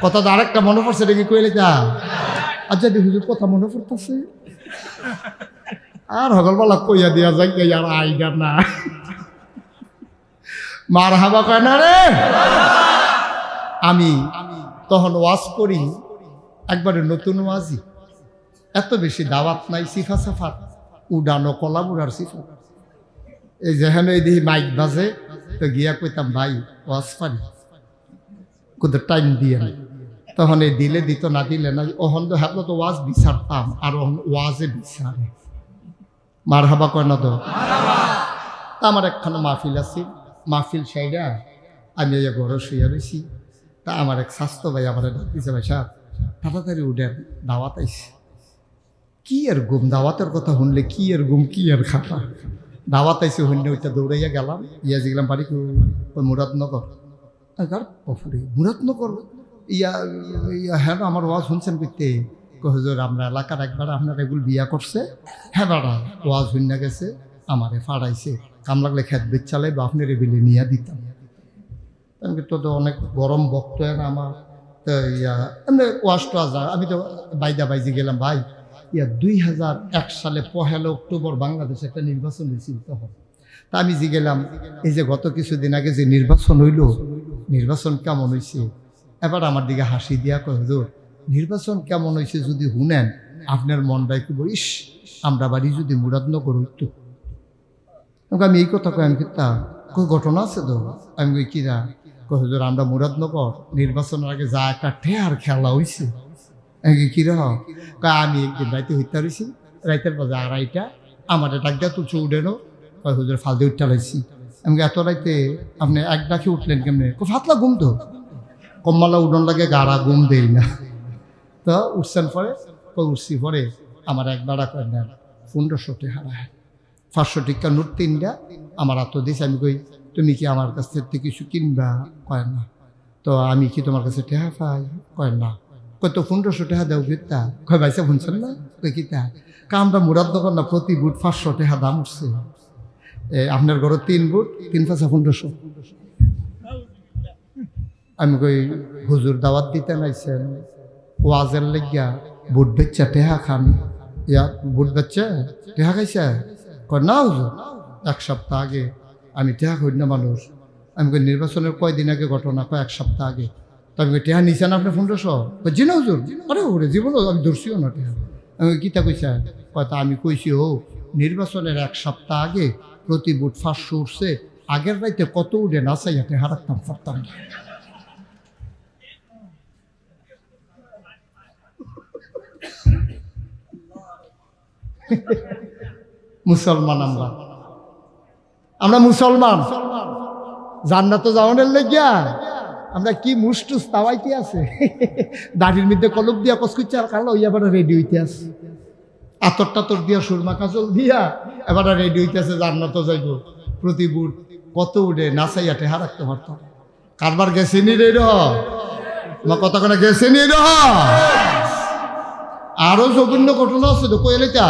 কথা তো আরেকটা মনে পড়ছে দেখি কইলে যা আচ্ছা দেখি হুজুর কথা মনে পড়তেছে আর হগলবেলা কইয়া দিয়া যাই আর আইডা না মার হাবা কয় না রে। আমি তখন ওয়াজ করি একবারে নতুন ওয়াজি, এত বেশি দাওয়াত নাই, সিফা সাফাত উডানো কলা বুড়ার সিফা। এই যেখানে এই দিহি মাইক বাজে তো গিয়া কইতাম ভাই ওয়াজ পারি কোথাও টাইম দিয়ে নাই, তখন এই দিলে দিত না দিলে না ওহন তো হ্যাঁ তো ওয়াজ বিচারতাম আর ওহন ওয়াজে বিচারে মার হাবা কয় না তো। তা আমার একখানা মাহফিল আছে, মাহফিল সাইডা আমি এই ঘরে শুয়ে রয়েছি, তা আমার এক স্বাস্থ্য ভাই আমার ডাক দিছে, ভাই সাহেব তাড়াতাড়ি উঠেন দাওয়াত আইসে। কি আর ঘুম, দাওয়াতের কথা শুনলে কি আর ঘুম কি আর খাতা, দাওয়াত আইসে হইলে ওইটা দৌড়াইয়া গেলাম, ইয়া গেলাম বাড়ি ওই মুরাদনগর। পফুরে মুরাদনগর ইয়া ইয়া হ্যাঁ আমার ওয়াজ শুনছেন করতে হুজুর আমরা এলাকার একবার আপনার এগুলো বিয়া করছে, হ্যাঁ বাড়া ওয়াজ শুনে গেছে আমারে ফাড়াইছে, কাম লাগলে খেত বেচ চালাই বা আপনার এবিলে নিয়ে দিতাম। আমি তো অনেক গরম বক্ত না আমার, তো ইয়া এমনি ওয়াশ টোয়াজ আমি তো বাইদা বাইজি গেলাম ভাই। ইয়া 2001 সালে 1 অক্টোবর বাংলাদেশে একটা নির্বাচন হয়েছিল তখন। তা আমি যে গেলাম এই যে গত কিছুদিন আগে যে নির্বাচন হইল, নির্বাচন কেমন হয়েছে? এবার আমার দিকে হাসি দিয়া কয় হুজুর নির্বাচন কেমন হয়েছে যদি শুনেন আপনার মনটাই কি বলিস আমরা বাড়ি যদি মুরাদনগর হইতো। আমি এই কথা কই, আমি কিতা কই ঘটনা আছে তো, আমি কই কিরা কই হুজুর আমরা মুরাদনগর নির্বাচনের আগে যা একটা ঠেয়ার খেলা হয়েছে। আমি কিরা কয় আমি একদিন রাইতে হইতে রয়েছি, রাইতের বাজে 2:30 আমার ডাক দিয়া তুলছে উঠেনো, কয় হুজুর ফালদে উঠতে লাইছি। আমি এত রাইতে আপনি এক ডাকে উঠলেন কেমনে? কই ফাতলা ঘুম তো, কম্মালা উডন লাগে গাড়া ঘুম দেই না। তো উঠছেন পরে কই উঠছি পরে আমার এক দাঁড়া করে নেন 1500 টাকা হারায় 500 টাকা নোট 3টা আমার হাত দিয়েছে। আমি কই তুমি কি আমার কাছ থেকে কিছু কিনবা? কয় না। তো আমি কি তোমার কাছে টাকা পাই? কয় না। কই তো 1500 টাকা দেও কিতা? কয় ভাইসা শুনছেন না? কই কিতা? আমরা মুরাদনগর না প্রতি বুট 500 টাকা দাম উঠছে, আপনার ঘরে 3 বুট 3 5 1500। আমি কই হুজুর দাওয়াত দিতে নাইছেন ওয়াজের লাগিয়া বুট বেচ্চা টেহা খান? ইয়া বুট বেচ্চা টেহা খাইছে? কয় না হুজুর 1 সপ্তাহ আগে আমি টেহা করি না মানুষ। আমি কই নির্বাচনের কয়দিন আগে ঘটনা? কয় 1 সপ্তাহ আগে। তো আমি টেহা নিছেন আপনি 1500? কই জি না হুজুর। আরে ওরে জীবন আমি ধরছিও না টেহা। আমি কিতা কইছে? কয় তা আমি কইছি ও নির্বাচনের 1 সপ্তাহ আগে প্রতি বুট 500 উঠছে, আগের রাইতে কত উঠে নাচাইয়া টেহা রাখতাম পারতাম না। মুসলমান আমরা মুসলমান জান্নাত যাওয়ানোর লাগিয়া আমরা কি মুষ্টুস তাওয়াইতে আছে, দাড়ির মধ্যে কলপ দিয়া কসকুচ্ছা আর কালো ইয়া এবার রেডি হইতে আছে, আতর টাতর দিয়া সুরমা কাজল দিয়া এবার রেডি হইতে আছে জান্নাত যাইব। প্রতি বুট কত উঠে নাচাইয়া টেহা রাখতে পারতাম। কারবার গেছে নি রে আমার কথা কোনো গেছে নি র। আরো জঘন্য ঘটনা আছে তো কইলে তা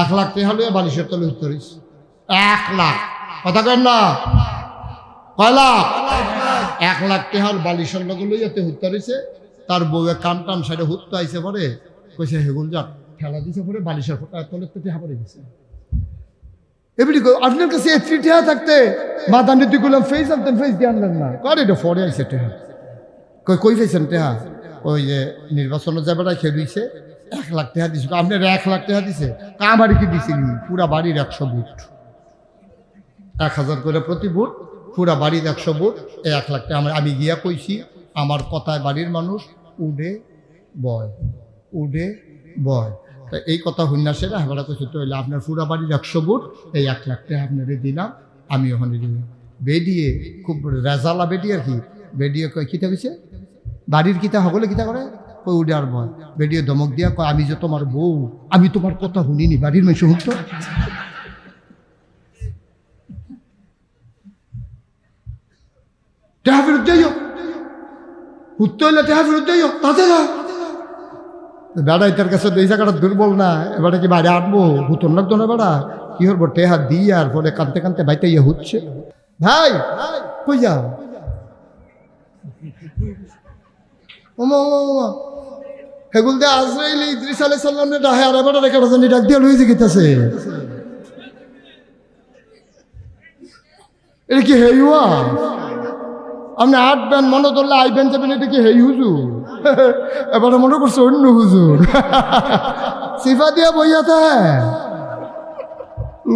1 লাখ টাকা হলে বালিশের তলে উঠতে রয়েছে। 1 লাখ কথা কেন না? কয় লাখ? 1 লাখ টাকা বালিশের লগে লইয়াতে উঠতে রয়েছে। তার বউয়ে কান টান সাইডে হুত্তে আইসে পরে কইছে হেগুল যাক ঠেলা দিছে পরে বালিশের তলের তো টেহা পড়ে গেছে। এমনি আপনার কাছে 3 টাকা থাকতে মাদানি তুই গুলাম ফেস আনতেন, ফেস দিয়ে আনলেন না। কয় এটা ফরে আইসে টেহা। কই ফেসেন টেহা? ওই যে নির্বাচনের যাবেটা খেয়ে দিয়েছে 1 লাখ টাকা দিছে। আপনার 1 লাখ টাকা দিছে? কামারি কি দিছিলি? পুরা বাড়ির 100 বুট, 1000 করে প্রতি বুট, পুরা বাড়ির 100 বুট, 1 লাখ টাকা। আমি গিয়া কইছি আমার কথায় বাড়ির মানুষ উডে বয়, উডে বয়। তা এই কথা হইনা সেটা আমরা কইছি তো হইলে আপনার পুরা বাড়ির 100 বুট এই 1 লাখ টাকা আপনারে দিলাম। আমি ওখানে বেডিয়ে খুব রেজালা বেডি আর কি, বেডিয়ে কয় কিতা কইছে বাড়ির কিতা হগলে কিতা করে? কই উডে আর বয়। বেডিয়ে ধমক দিয়া কয় আমি যে তোমার বউ, আমি তোমার কথা শুনিনি, বাড়ির মেয়ে শুনতো। টেহা ফেরত যাইও, উঠতে হইলে টেহা ফেরত যাইও তাতে না। বেড়া এটার কাছে এই জায়গাটা দুর্বল না, এবারে কি বাইরে আনবো হুতন লাগতো না। বেড়া কি হবো টেহা দিয়ে আর পরে কানতে কানতে বাইতে ইয়ে হচ্ছে। ভাই কই যাও? ওমা ওমা ওমা হেগুল দে আজরাইল ইদ্রিস আলাইহিস সালামের ডাহে আর এবারে রেখে জানি ডাক দিয়ে লইছে গিতাছে এটা কি হেইয়া আপনি হাঁটবেন মনে ধরলে আইবেন যাবেন এটা কি হেই হুজুর এবারে মনে করছে অন্য হুজুর সিফা দিয়া বইয়া থাকে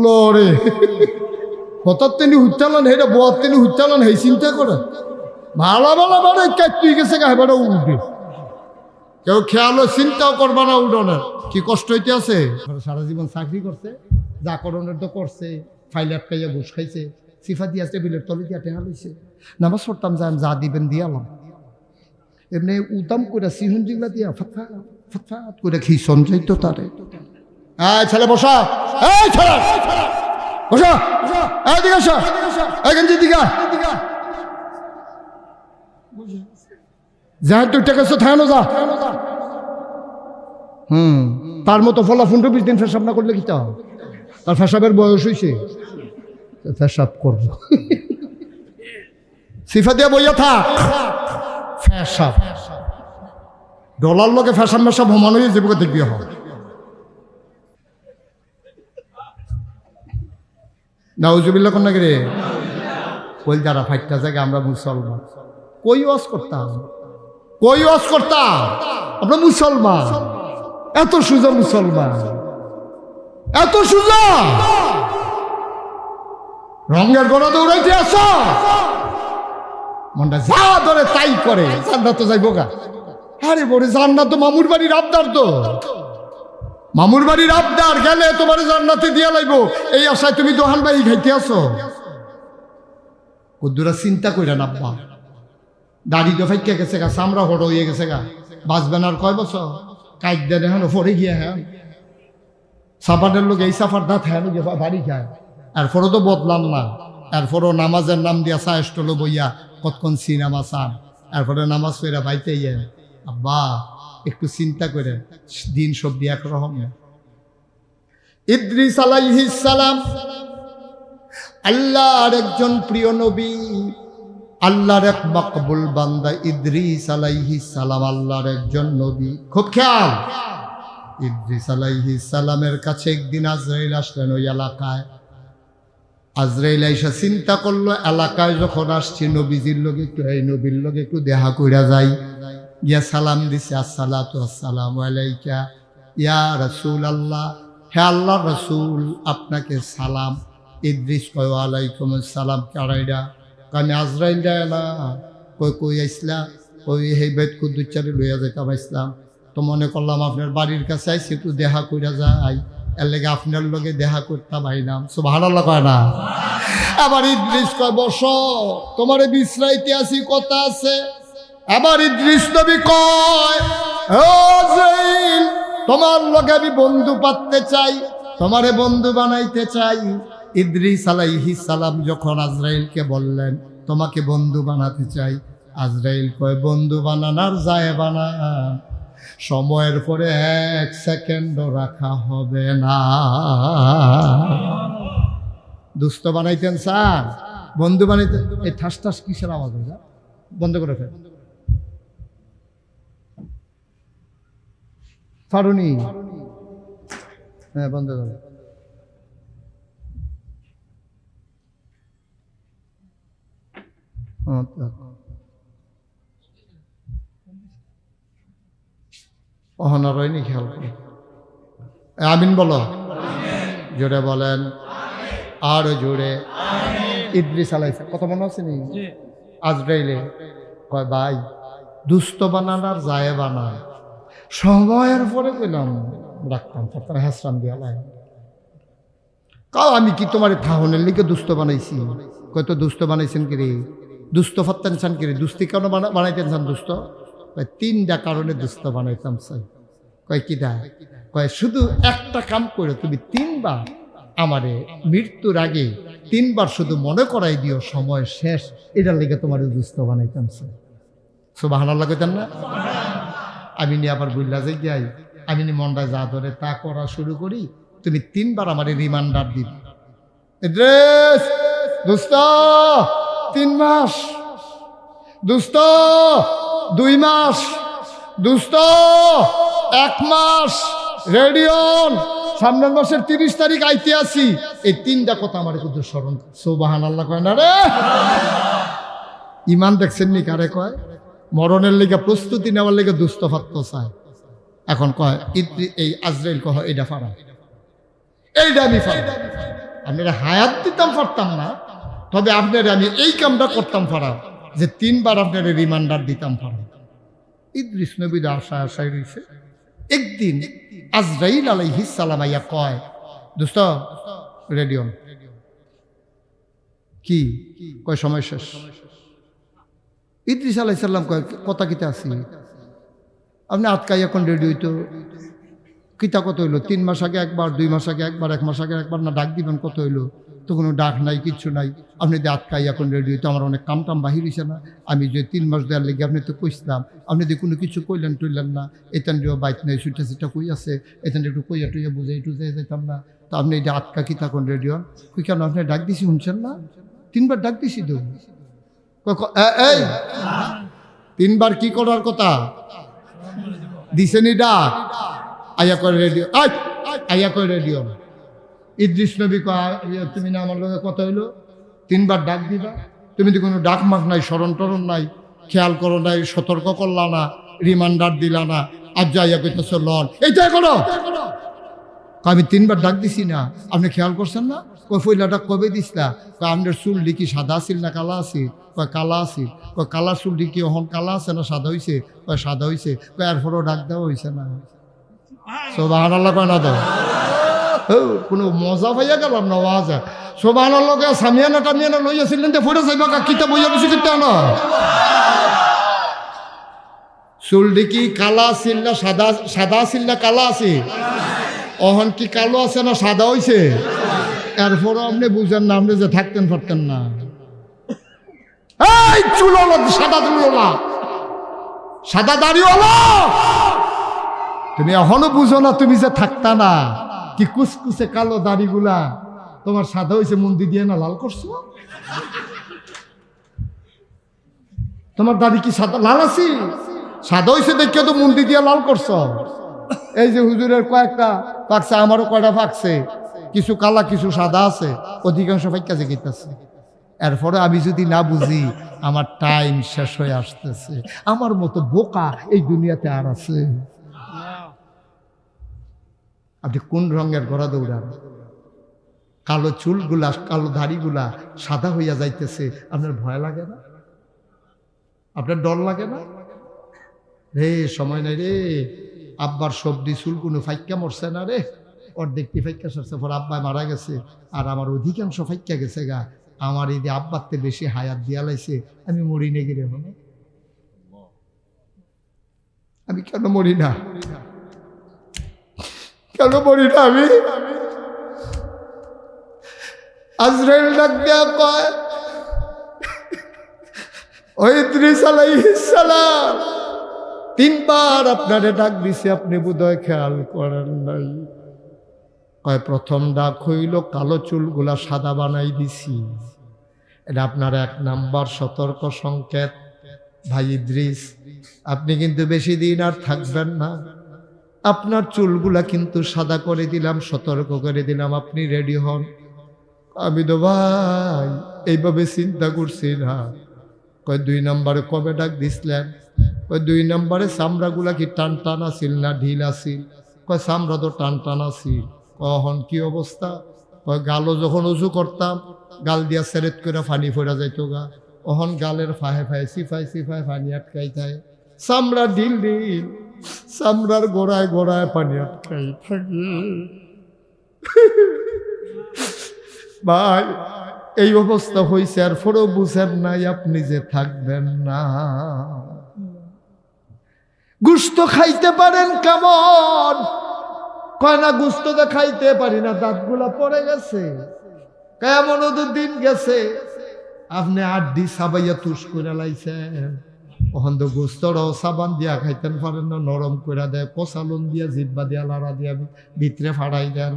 লড়ে হঠাৎ তিনি হুচ্চালান হেটা বয়ার তিনি হুচ্চালান হেই চিন্তা করে ভালো ভালো বাড়ে তুই গেছে গা হেবারে উঠবে কেউ খেয়ালও চিন্তাও করবা না উঠোনের কি কষ্ট হইতে আছে সারা জীবন চাকরি করছে যা করণের তো করছে ফাইল আটকাইয়া ঘুষ খাইছে সিফা দিয়া টেবিলের তলে দিয়া টেহা লইছে নামাজ পড়তাম যা দিবেন দিয়ালাম এমনি উদাম করে সিহন জিগলা দিয়া ফাত করে খিসন যাইতো তারে ছেলে বসা এই ছেলে বসা এদিকে আসা এখান দিকে যা তুই টেকেছ থানো যা তার মতো ফলা 15-20 দিন ফেসাব না করলে কি তা তার ফেসাবের বয়স হয়েছে ফেসাব করব সিফা দিয়া বইয়া থাক ফেসাব ডলার লোকে ফেসাব মেসাব হোমান হয়ে জীবকে দেখবি হয় নাউজুবিল্লাহ কোন নাকি রে কই যারা ফাইটটা জায়গা আমরা মুসলমান কই ওয়াজ করতাম আমরা মুসলমান এত সুজা মুসলমান এত সুজা রঙের গড়া দৌড়াইতে আসো মনটা যা ধরে তাই করে জান্নাত তো যাইব গা আরে বড় জান্নাত তো মামুর বাড়ির আবদার তো মামুর বাড়ির আবদার গেলে তোমার জান্নাতে দিয়া লাইব এই আশায় তুমি দোহান বাড়ি খাইতে আসো কদ্দুরা চিন্তা কইরা নাব্বা দাড়ি তো ফাইকে গেছে গা চামড়া হড় হয়ে গেছে গা বাঁচবেন আর কয় বছর কাইট দেন এখন পরে গিয়া হ্যাঁ সাফারের লোক এই সাফার দাঁত হ্যাঁ বাড়ি খায় এরপরও তো বদলাম না এরপরও নামাজের নাম দিয়া চাইষ্টলো বইয়া কতক্ষণ সিনেমা চান এরপরে নামাজ পড়া বাইতে ইয়ে আব্বা একটু চিন্তা করে দিন সবজি একরকম ইদ্রিস আলাইহিস সালাম আল্লাহর একজন প্রিয় নবী আল্লাহর এক মকবুল বান্দা ইদ্রিস আলাইহিস সালাম আল্লাহর একজন নবী খুব খেয়াল ইদ্রিস আলাইহিস সালামের কাছে একদিন আজরাইল আসলেন ওই এলাকায় আজরাইল আইসা চিন্তা করলো এলাকায় যখন আসছি নবীজির লোক একটু এই নবীর লোক একটু দেখা কইরা যাই ইয়া সালাম দিছে আসসালাতু আসসালামু আলাইকা ইয়া রাসূলুল্লাহ হে আল্লাহর রাসূল আপনাকে সালাম ইদ্রিস কয় ওয়ালাইকুম আসসালাম কারাইডা কানে আজরাইল যায় না কই আইসলা ওই হেই বেদ কুদ্দুচারে লইয়া যাইতাম ইসলাম তো মনে করলাম আপনার বাড়ির কাছে আইসি একটু দেখা কইরা যাই এর লেগে আপনার লগে দেখা করতাম আইলাম সুবহানাল্লাহ কয় না আবার ইদ্রিস কয় বসো তোমারে বিশ্রাইতে আসি কথা আছে আবার ইদ্রিস নবী কয় ও আজরাইল তোমার লগে আমি বন্ধু পাততে চাই তোমারে বন্ধু বানাইতে চাই ইদ্রিস আলাইহিস সালাম যখন আজরাইলকে বললেন তোমাকে বন্ধু বানাতে চাই আজরাইল কয় বন্ধু বানানোর যায় বানান সময়ের পরে 1 সেকেন্ডও রাখা হবে না দুষ্ট বানাইতেন স্যার বন্ধু বানাইতেন এই ঠাস ঠাস কিসের আওয়াজ হয় বন্ধ করে ফেল ফারুনি হ্যাঁ বন্ধ করে অহনা রয়নি খেয়াল করে আমিন বলো জোরে বলেন আরো জোরে ইদ্রিস আলাইহিস কথা মনে আছে নি আজরাইলে কয় ভাই দুষ্ট বানানার যায় বানায় সময়ের পরে পেলাম রাখতাম তারপরে হাসরাম দিয়া লাগে কাও আমি কি তোমার থাহনের লিখে দুষ্ট বানাইছি কত দুষ্ট বানাইছেন কি রে দুষ্ট ফাত্তান চান কি রে দুস্তি কেন বানাইতেন চান দুষ্ট 3টা কারণে দুষ্ট বানাইতাম চাই কয় কি দা কয় শুধু একটা কাম করে তুমি 3বার আমারে মৃত্যুর আগে 3বার শুধু মনে করাই দিও সময় শেষ এটার লেগে তোমার দুষ্ট বানাইতাম চাই সুবহানাল্লাহ কইতেন না আমি নি আবার বুঝলা যাই আমি নি মনটা যা ধরে তা করা শুরু করি তুমি 3বার আমারে রিমাইন্ডার দিবে ইদ্রিস দোস্ত 3 মাস দোস্ত 2 মাস, দুস্ত 1 মাস, রেডিয়ন সামনের মাসের 30 তারিখ আইতে আসি। এই 3টা কথা আমার কিন্তু স্মরণ। সুবহানাল্লাহ কয় না রে? ইমান দেখছেন নি কারে কয়? মরণের লেগে প্রস্তুতি নেওয়ার লেগে দুস্থ ফাত্ত চায়। এখন কয় এই আজরাইল কহ এইটা ফারা, এইটা আমি ফারা। আপনারা হায়াত দিতাম পারতাম না, তবে আপনারা আমি এই কামটা করতাম ফারা যে 3 বার আপনারা রিমান্ডার দিতাম ফারা। ইদ্রিস নবীর আশায় রয়েছে। একদিন আজরাইল আলাইহিস সালাম আইয়া কয়, দোস্ত রেডিও কি কয় সময় শেষ। ইদ্রিস আলাইহিস সালাম কয় কথা কিতা আছি আপনি আটকাই এখন রেডি হইতো কিতা কত হইলো? 3 মাস আগে একবার, 2 মাস আগে একবার, 1 মাস আগে একবার না ডাক দিবেন কত হইলো? তো কোনো ডাক নাই, কিচ্ছু নাই। আপনি যে আটকাই এখন রেডি হইতো, আমার অনেক কাম টাম বাহির হয়েছে না। আমি যে 3 মাস দেওয়ার লেগে আপনি তো কইসলাম, আপনি যে কোনো কিছু কইলেন টইলেন না। এখান বাইক নেই, সুইটা সিটা কই আছে, এখান একটু কইয়া টইয়া বুঝাই টুঝে যেতাম না। তো আপনি এটা আটকা কি তখন রেডি হন? কই কেন আপনি ডাক দিছি শুনছেন না? 3 বার ডাক দিছি তো। এই 3 বার কি করার কথা দিছেনি? ডাক আইয়া করে রেডিও, আইয়া করে রেডিও। ইদ্রিস নবী কয় তুমি না আমার লগে কথা হইলো 3 বার ডাক দিবা, তুমি তো কোনো ডাক মাক নাই, স্মরণ টরণ নাই, খেয়াল করো নাই, সতর্ক করলা না, রিমান্ডার দিলা না, আজ যাইয়া কইতেছ লন এইটাই করো। আমি 3 বার ডাক দিছি না, আপনি খেয়াল করছেন না? কই ফইলাটা কবে দিসলা? কয় আপনার চুল কি সাদা আছিল না কালা আছে? কয় কালা আছে। কয় কালা চুল কি এখন কালা আছে না সাদা হইছে? কয় সাদা হইছে। কয় এরপরও ডাক দেওয়া হইছে না। সুবহানাল্লাহ কয় না? তো কোনো মজা পাইয়া গেলাম না ওয়াজ। সুবহানাল্লাহ কে সামিয়ানা টামিয়ানা লইয়াছিলেন যে ফোড়ে যাইবা কিতাব বইয়া বেশি কিতা না। চুল কি কালা আছিল না সাদা? সাদা আছিল না কালা আছে? অহন কি কালো আছে না সাদা হইছে? এরপরও আপনি বুঝেন না, আপনি যে থাকতেন পারতেন না। এই চুলওয়ালা, সাদা চুলওয়ালা, সাদা দাড়িওয়ালা, তুমি এখনো বুঝো না তুমি যে থাকতা না। কি কুচকুচে কালো দাড়িগুলা তোমার সাদা হইছে মন্দি দিয়ে না লাল করছো? তোমার দাড়ি কি সাদা লাল আছে? সাদা হইছে দেখে তো মন্দি দিয়ে লাল করছো। এই যে হুজুরের কয়েকটা পাকছে, আমারও কয়টা পাকছে, কিছু কালা কিছু সাদা আছে, অধিকাংশ ফাইকা জেগেছে। এরপরে আমি যদি না বুঝি আমার টাইম শেষ হয়ে আসতেছে। আমার মতো বোকা এই দুনিয়াতে আর আছে? আপনি কোন রঙের ঘোড়া দৌড়ান? কালো চুলগুলা, কালো দাড়িগুলা সাদা হইয়া যাইতেছে, আপনার ভয় লাগে না? আপনার ডর লাগে না? রে সময় নাই রে, আব্বার সবজি চুল কোনো ফাইক্কা মরছে না রে, অর্ধেকটি ফাইক্কা সরছে, পর আব্বাই মারা গেছে আর আমার অধিকাংশ ফাইক্কা গেছে গা। আমার এই যে আব্বারতে বেশি হায়াত দিয়া লাইছে, আমি মরি নে গেলে হলো। আমি কেন মরি না? কেন মরি না আমি? আজরাইল ডাক দেয়া কয়, ও ইদ্রিস আলাইহিস সালাম 3 বার আপনারে ডাক দিছে, আপনি বোধহয় খেয়াল করেন নাই। কয় প্রথম ডাক হইল কালো চুলগুলা সাদা বানাই দিছি, এটা আপনার 1 নাম্বার সতর্ক সংকেত। ভাই ইদ্রিস, আপনি কিন্তু বেশি দিন আর থাকবেন না, আপনার চুলগুলা কিন্তু সাদা করে দিলাম, সতর্ক করে দিলাম, আপনি রেডি হন। আমি তো ভাই এইভাবে চিন্তা করছি না। কয় 2 নম্বরে কবে ডাক দিছিলেন? কয় 2 নম্বরে চামড়াগুলা কি টান টান আছিল না ঢিল আছিল? কয় চামড়া তো টান টান আছিল। কখন কি অবস্থা? কয় গালও যখন উজু করতাম গাল দিয়া সেরেত করে পানি ফোরা যাইতো গা, অহন গালের ফাহে ফাহে সিফাই সিফাই পানি আটকাই থাকে, চামড়া ঢিল ঢিল, চামড়ার গোড়ায় গোড়ায় পানি আটকাই থাকে। ভাই এই অবস্থা হয়েছে, আর ফোরও বুঝেন নাই আপনি যে থাকবেন না। গুস্ত খাইতে পারেন কেমন? কয় না গুস্ত তো খাইতে পারি না, দাঁতগুলা পড়ে গেছে। কেমন দিন গেছে, আপনি 8 দিন সাবাইয়া তুষ করে লাইছেন, ওখান তো গোস্তরাও সাবান দিয়া খাইতেন পারেন না, নরম করে দেয়, কষালন দিয়া জিব্বা দিয়া লাড়া দিয়া ভিতরে ফাড়াই দেন।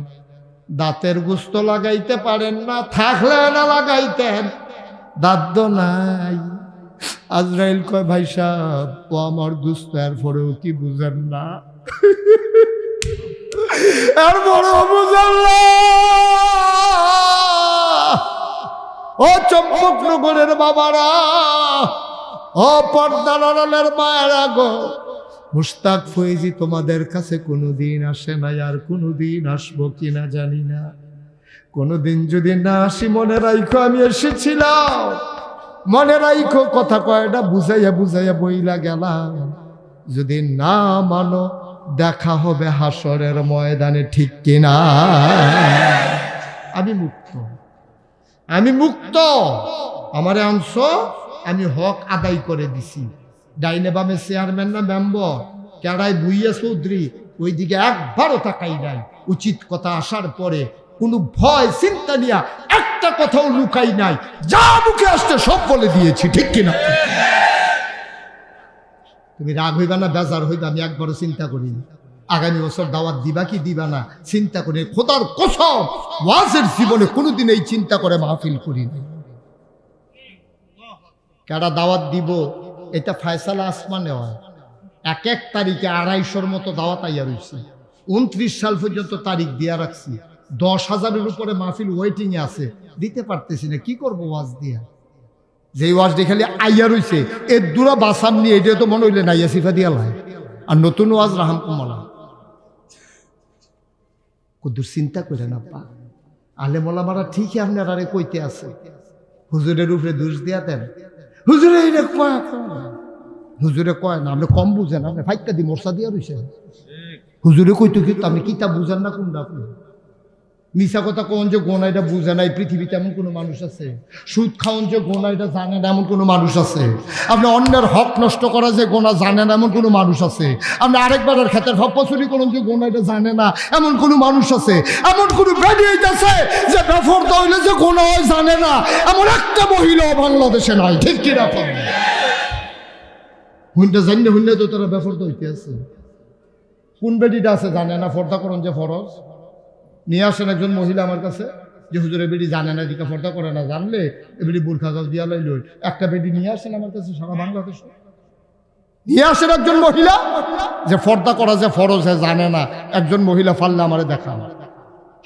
দাঁতের গোস্ত লাগাইতে পারেন না, থাকলে না লাগাইতেন, দাঁত নাই। আজরাইল কয় ভাই সাহেব ও আমার দুস্থ, এরপরেও কি বুঝেন না? এরপরেও বুঝেন না? ও চম্পকনগরের বাবারা, ও পর্দার আড়ালের মায়েরা গো, মুশতাক ফয়েজি তোমাদের কাছে কোনোদিন আসে নাই, আর কোনোদিন আসবো কিনা জানি না। কোনোদিন যদি না আসি মনে রাইখো আমি এসেছিলাম, মনে রাইখো কথা কয়টা বুঝাইয়া বুঝাইয়া বইলা গেলাম। যদি না মানো দেখা হবে হাসরের ময়দানে, ঠিক কিনা? আমি মুক্ত, আমি মুক্ত। আমারে আনছ, আমি হক আদায় করে দিছি। ডাইনে বামে চেয়ারম্যান না মেম্বর, কেড়াই ভুইয়া চৌধুরী, ওইদিকে একবারও তাকাই নাই। উচিত কথা আসার পরে কোনো ভয় চিন্তা নিয়া একটা কথাও লুকাই নাই, যা মুখে আসতে সব বলে দিয়েছি, ঠিক কিনা? তুমি রাগ হইবা না, বেজার হইবা, আমি একবারও চিন্তা করিনি। আগামী বছর দাওয়াত দিবা কি দিবা না চিন্তা করে, খোদার কসম ওয়াজের জীবনে কোনোদিন এই চিন্তা করে মাহফিল করিনি। কারা দাওয়াত দিব এটা ফায়সালা আসমানে হয়। এক এক তারিখে 250-র মতো দাওয়াত আইয়া রয়েছে। 29 সাল পর্যন্ত তারিখ দিয়া রাখছি। 10,000-এর উপরে মাহফিল ওয়েটিংয়ে আছে, দিতে পারতেছি না। কি করবো ওয়াজ দিয়া? যেই ওয়াজ খালি আইয়া রয়েছে এর দূরা বাসাম নিয়ে, এটা তো মনে হইলে নাইয়া সিফা দিয়া লাই। আর নতুন ওয়াজ রাহাম কুমলা কুদ্দুর চিন্তা করে না পা আলেমোলামারা ঠিকই আপনার আরে কইতে আছে, হুজুরের উপরে দোষ দিয়া দেন। হুজুরে হুজুরে কয় না, আপনি কম বুঝেন, আপনি ফাইকা দি মশা দিয়া রয়েছে। হুজুরে কইতো কিন্তু আপনি কিতাব বুঝেন না কোনটা? আপনি মিশা কথা কোন যে গোনা এটা বুঝে নাই, পৃথিবীতে এমন কোনো মানুষ আছে? সুদ খাওয়ান যে গোনা এটা জানে না এমন কোনো মানুষ আছে? আপনি অন্যের হক নষ্ট করা যে গোনা জানে না এমন কোনো মানুষ আছে? আপনি আরেকবারের ক্ষেতের হপ্পা চুরি করুন যে গোনা এটা জানে না এমন কোনো মানুষ আছে? এমন কোনো বেরিয়ে গেছে যে বেফরদা হইলে যে গোনা হয় জানে না এমন একটা মহিলা বাংলাদেশে নাই, ঠিক কিনা? হুন্ডা জানি না, হুন্ডা তো তারা বেফরদা হইতে আছে। কোন বেডিটা আছে জানে না ফর্দা করুন যে ফরজ? নিয়ে আসেন একজন মহিলা আমার কাছে, যে হুজুরের বেডি জানে না, দিকে ফর্দা করে না, জানলে এবেডি বোরখা গাছ দিয়া লাইল। একটা বেডি নিয়ে আসেন আমার কাছে, সারা বাংলাদেশে নিয়ে আসেন একজন মহিলা যে ফর্দা করা যে ফরজ জানে না। একজন মহিলা ফাললে আমারে দেখা।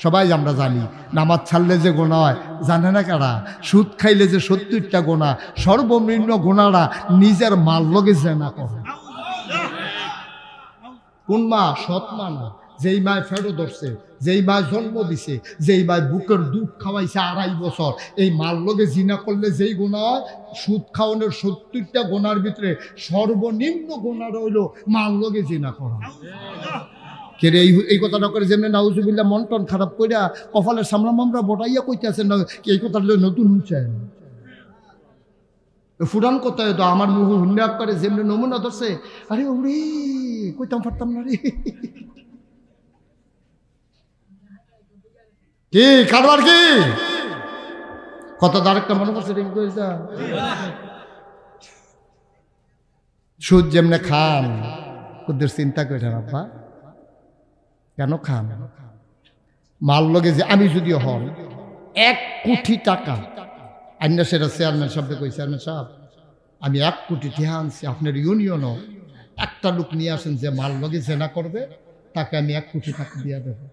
সবাই আমরা জানি নামাজ ছাড়লে যে গোনা হয় জানে না কারা? সুদ খাইলে যে 70টা গোনা, সর্বনিম্ন গোনারা নিজের মাল লগে জেনা করে। কোন মা? সৎ মা না। যেই মায় ফেরো ধরছে, যেই মায় জন্ম দিছে, যেই মায় বুকের দুধ খাওয়াইছে 2.5 বছর, এই মাল লগে জিনা করলে যেই গোনা হয়, সুদ খাওয়ানোর 70টা গোনার ভিতরে সর্বনিম্ন গোনা রইল মাল লগে জিনা করা। কেরে এই কথাটা করে যেমনি নাউজুবিল্লাহ মন টন খারাপ কইরা কপালের সামলা মামরা বটাইয়া কইতে আছেন না, এই কথাটা নতুন হচ্ছে ফুরান কোথায় তো আমার মুহ হুন্ডা করে যেমনি নমুনা ধরছে। আরে ওরে কইতাম পারতাম না রে। কি কারবার কি কত আরেকটা মনে করছে? সুদ যেমনে খান ওদের চিন্তা করে বাবা কেন খান? মাল লগে যে আমি যদি হন 1 কোটি টাকা আইনা, সেটা চেয়ারম্যান সাহেব কই, চেয়ারম্যান সাহেব আমি 1 কোটি টাকা আনছি, আপনার ইউনিয়নও একটা লোক নিয়ে আসেন যে মাল লগে জেনা করবে, তাকে আমি 1 কোটি টাকা দিয়ে দেবো।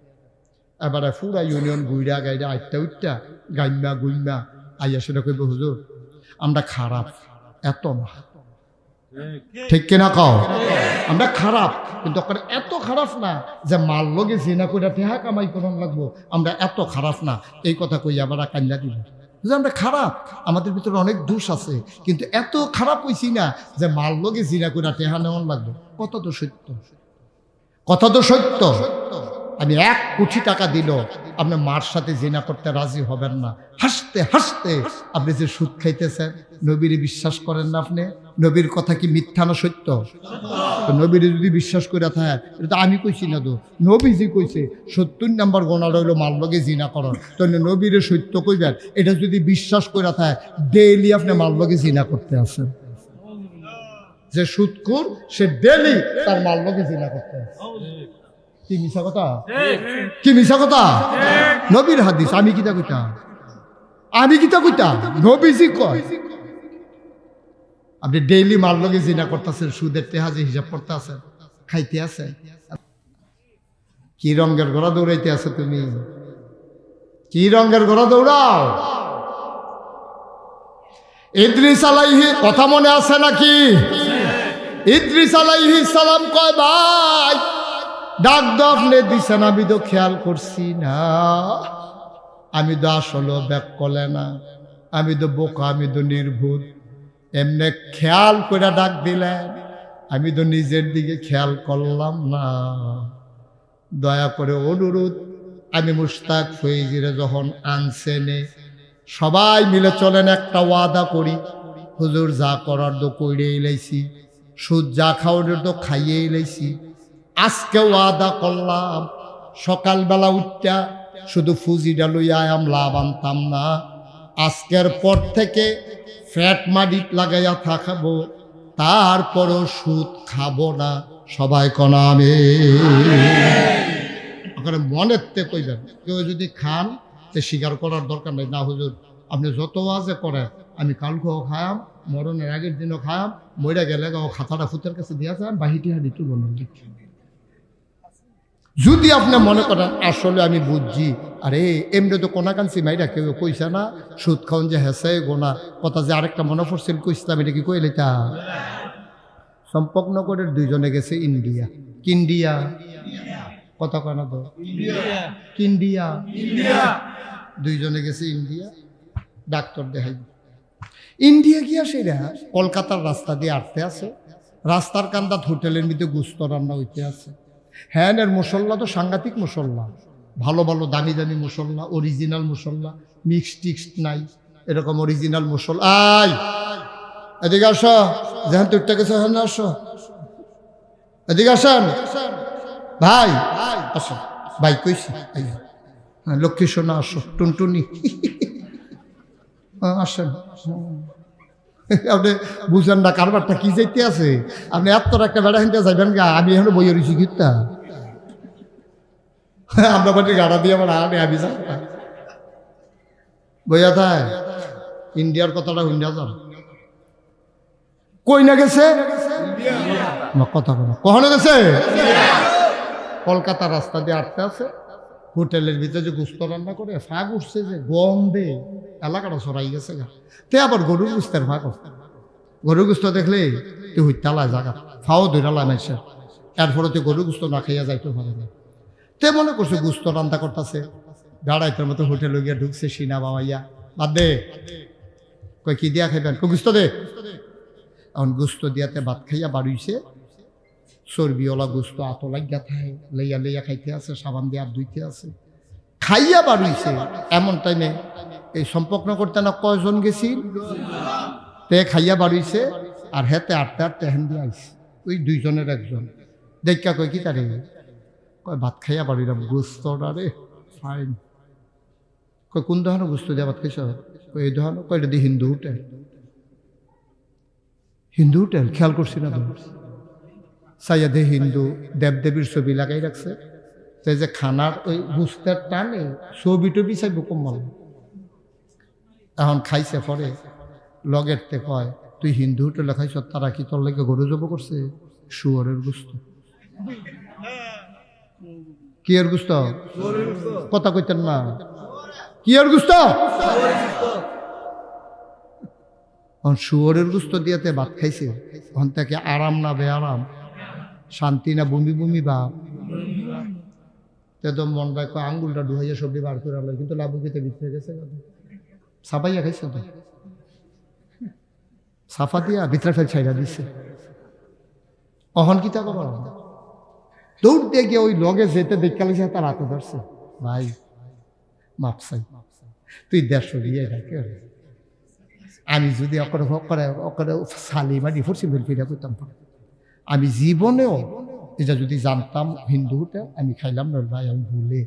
এবারে পুরা ইউনিয়ন গুইরা গাইরা আইটা উঠটা গাইমা গুইমা আইয়া সেটা কইব হুজুর আমরা খারাপ, এত না, ঠিক কিনা কও? আমরা খারাপ, কিন্তু এত খারাপ না যে মাল লগে জিনা কইরা টেহা কামাই করন লাগবো, আমরা এত খারাপ না। এই কথা কই আবার কান্না দিব যে আমরা খারাপ, আমাদের ভিতরে অনেক দোষ আছে, কিন্তু এত খারাপ হইছি না যে মাল লগে জিনা কইরা টেহা নেওয়ান লাগবো। কত তো সত্য, কথা তো সত্য। আমি 1 কোটি টাকা দিল, আপনি মার সাথে জিনা করতে রাজি হবেন না। হাসতে হাসতে আপনি যে সুদ খাইতেছেন, নবীরে বিশ্বাস করেন না আপনি? নবীর কথা কি মিথ্যা না সত্য? তো নবীরে যদি বিশ্বাস করে থাকে, এটা তো আমি কইছি না, তো নবীজি কইছে 70 নম্বর গোনা রইল মার লগে জিনা করেন, তাহলে নবীরে সত্য কইবেন। এটা যদি বিশ্বাস করে থাকে, ডেইলি আপনি মার লগে জিনা করতে আসেন। যে সুদখোর সে ডেইলি তার মার লগে জিনা করতে আসে। কি মিছা কথা? কি মিছা কথা? নবীর হাদিস, আমি কিতা কইতা? আমি কিতা কইতা? নবীজি কয় আপনি ডেইলি মার লগে জিনা করতেছেন, সুদের টেহাজি হিসাব করতে আছেন, খাইতে আছেন। কি রঙের ঘোড়া দৌড়াইতে আছো তুমি? কি রঙের ঘোড়া দৌড়াও? ইদ্রিস আলাইহি কথা মনে আছে নাকি? ইদ্রিস আলাইহিস সালাম কয়, ভাই ডাক দফলে দিছেন, আমি তো খেয়াল করছি না, আমি তো আসলে ব্যাক করলে না, আমি তো বোকা, আমি তো নির্ভুল, এমনি খেয়াল করে ডাক দিলেন, আমি তো নিজের দিকে খেয়াল করলাম না। দয়া করে অনুরোধ, আমি মুশতাক ফৈজিরে যখন আনছেনে সবাই মিলে চলেন একটা ওয়াদা করি, হুজুর যা করার তো কইরেই লাইছি, সুদ যা খাওয়ার তো খাইয়েই লাইছি, আজকে ওয়াদা করলাম সকালবেলা উঠটা শুধু ফুজিটা লইয়া আম লাভ আনতাম না, আজকের পর থেকে ফ্যাট মাডিট লাগাইয়া থাকবো, তারপরও সুদ খাবো না। সবাই কনামে ওখানে মনের তে কইবেন। কেউ যদি খান তে স্বীকার করার দরকার নেই, না হুজুর আপনি যত ওয়াজে করেন, আমি কালকেও খায়াম, মরণের আগের দিনও খায়াম, মইরা গেলে ও খাতাটা ফুতের কাছে দিয়া যান, বাহিটি হাঁড়ি তুলব না। যদি আপনি মনে করেন আসলে আমি বুঝছি, আরে এমনি তো কোনা কানছি মাইরা কেউ কইছে না সুদ খাওন যে হেসে গোনা কথা, যে আরেকটা মনে পড়ছিল কইছিলাম, এটা কি কইলে তা সম্পর্কনগরের দুইজনে গেছে ইন্ডিয়া। কিন্ডিয়া কথা কনা তো কিন্ডিয়া, দুইজনে গেছে ইন্ডিয়া ডাক্তার দেখাই। ইন্ডিয়া গিয়া সেরা কলকাতার রাস্তা দিয়ে আটতে আছে, রাস্তার কান্দাত হোটেলের মধ্যে গুস্ত রান্না হইতে আছে। হ্যাঁ, এর মশলা তো সাংঘাতিক মশলা, ভালো ভালো দামি দামি মশলা, অরিজিনাল মশলা, মিক্স টিক্স নাই, এরকম অরিজিনাল মশলা। আয় এদিকে আসো, যেখান তুইটা গেছে হ্যাঁ আসো, এদিকে আসেন ভাই, আসো ভাই কইছি, হ্যাঁ লক্ষ্মী সোনা আসো, টুনটুনি আসেন। আপনি বুঝেন না কারবারটা কি যাইতে আছে, আপনি এত একটা বেড়া হিনতে যাইবেন গা, আমি এখন বইয়ে রয়েছি গীতটা, আমরা বাড়ির গাড়া দিয়ে আমার আনে আমি যাই বইয়া থায়। ইন্ডিয়ার কথাটা ইন্ডিয়া যান কই না গেছে কথা বলো, কখনো গেছে? কলকাতা রাস্তা দিয়ে আটতে আছে, হোটেলের ভিতরে যে গুস্ত রান্না করে ফাঁক উঠছে, যে গন্ধে এলাকাটা সরাই গেছে গা। তে আবার গরুর গুস্তের ফাঁক, গরুর গুস্ত দেখলে তুই হুইতালায় জায়গা ফাও ধৈরালায় মাইছে, এরপরে তুই গরুর গুস্ত না খাইয়া যাইতে পারে না। তে মনে করছে গুস্ত রান্না করতেছে, গাড়াইতের মতো হোটেলে গিয়া ঢুকছে, সিনা বাবাইয়া বাদ দে, কই কি দিয়া খাইবেন, কই গুস্ত দে। এখন গুস্ত দিয়াতে ভাত খাইয়া বাড়িছে, চর্বিওয়ালা গুস্ত আত লাগিয়া থাকে, লইয়া লইয়া খাইতে আছে, সাবান দিয়ে আর ধুইতে আছে, খাইয়া বাড়িছে। এমন টাইমে এই সম্পর্ক করতে না কয়জন গেছিল, তে খাইয়া বাড়িছে, আর হেতে আটতে আটতে হেন দিয়ে আইছে, ওই দুইজনের একজন দেখা কই কি তারে, কয় ভাত খাইয়া বাড়িলাম, গুস্তটা রে ফাইন। কয় কোন ধরনের গুস্ত দিয়ে ভাত খাইছ? এই ধরনের। কয়টা দিয়ে হিন্দু হোটেল, হিন্দু হোটেল খেয়াল করছি না তো, সাইয়াদে হিন্দু দেবদেবীর ছবি লাগাই রাখছে, তাই যে খানার ওই গুস্তের টানে ছবি টবি চাইব কম্বল। এখন খাইছে পরে লগের তে কয়, তুই হিন্দু হোটেলে খাইছ, তারা কি তোর লাগে গরু জব করছে? শুয়োরের গুস্ত। কি এর গুস্ত? কথা কইতেন না, কি এর গুস্ত? শুয়োরের গুস্ত দিয়াতে ভাত খাইছে, ওখান থেকে আরাম না বেআরাম, শান্তি না বমি বমি বা তেদম মন রাখ আঙ্গুলটা ডুহাইয়া সবজি বার করে আলো, কিন্তু লাভু খেতে ভিতরে গেছে, সাফাইয়া খাইছে তো, সাফা দিয়া ভিতরে ফেল ছাইরা দিচ্ছে। অহন কি তা কবার দৌড় দিয়ে গিয়ে ওই লগে যেতে দেখা লাগছে, তার হাতে ধরছে, ভাই মাপসাই তুই 150 দিয়ে রাখে, আমি যদি অকরে অকরে সালিমানি ফুরসি ফিরা করতাম, আমি জীবনেও এটা যদি জানতাম হিন্দু হোটেল আমি খাইলাম না ভাই, আমি ভুলে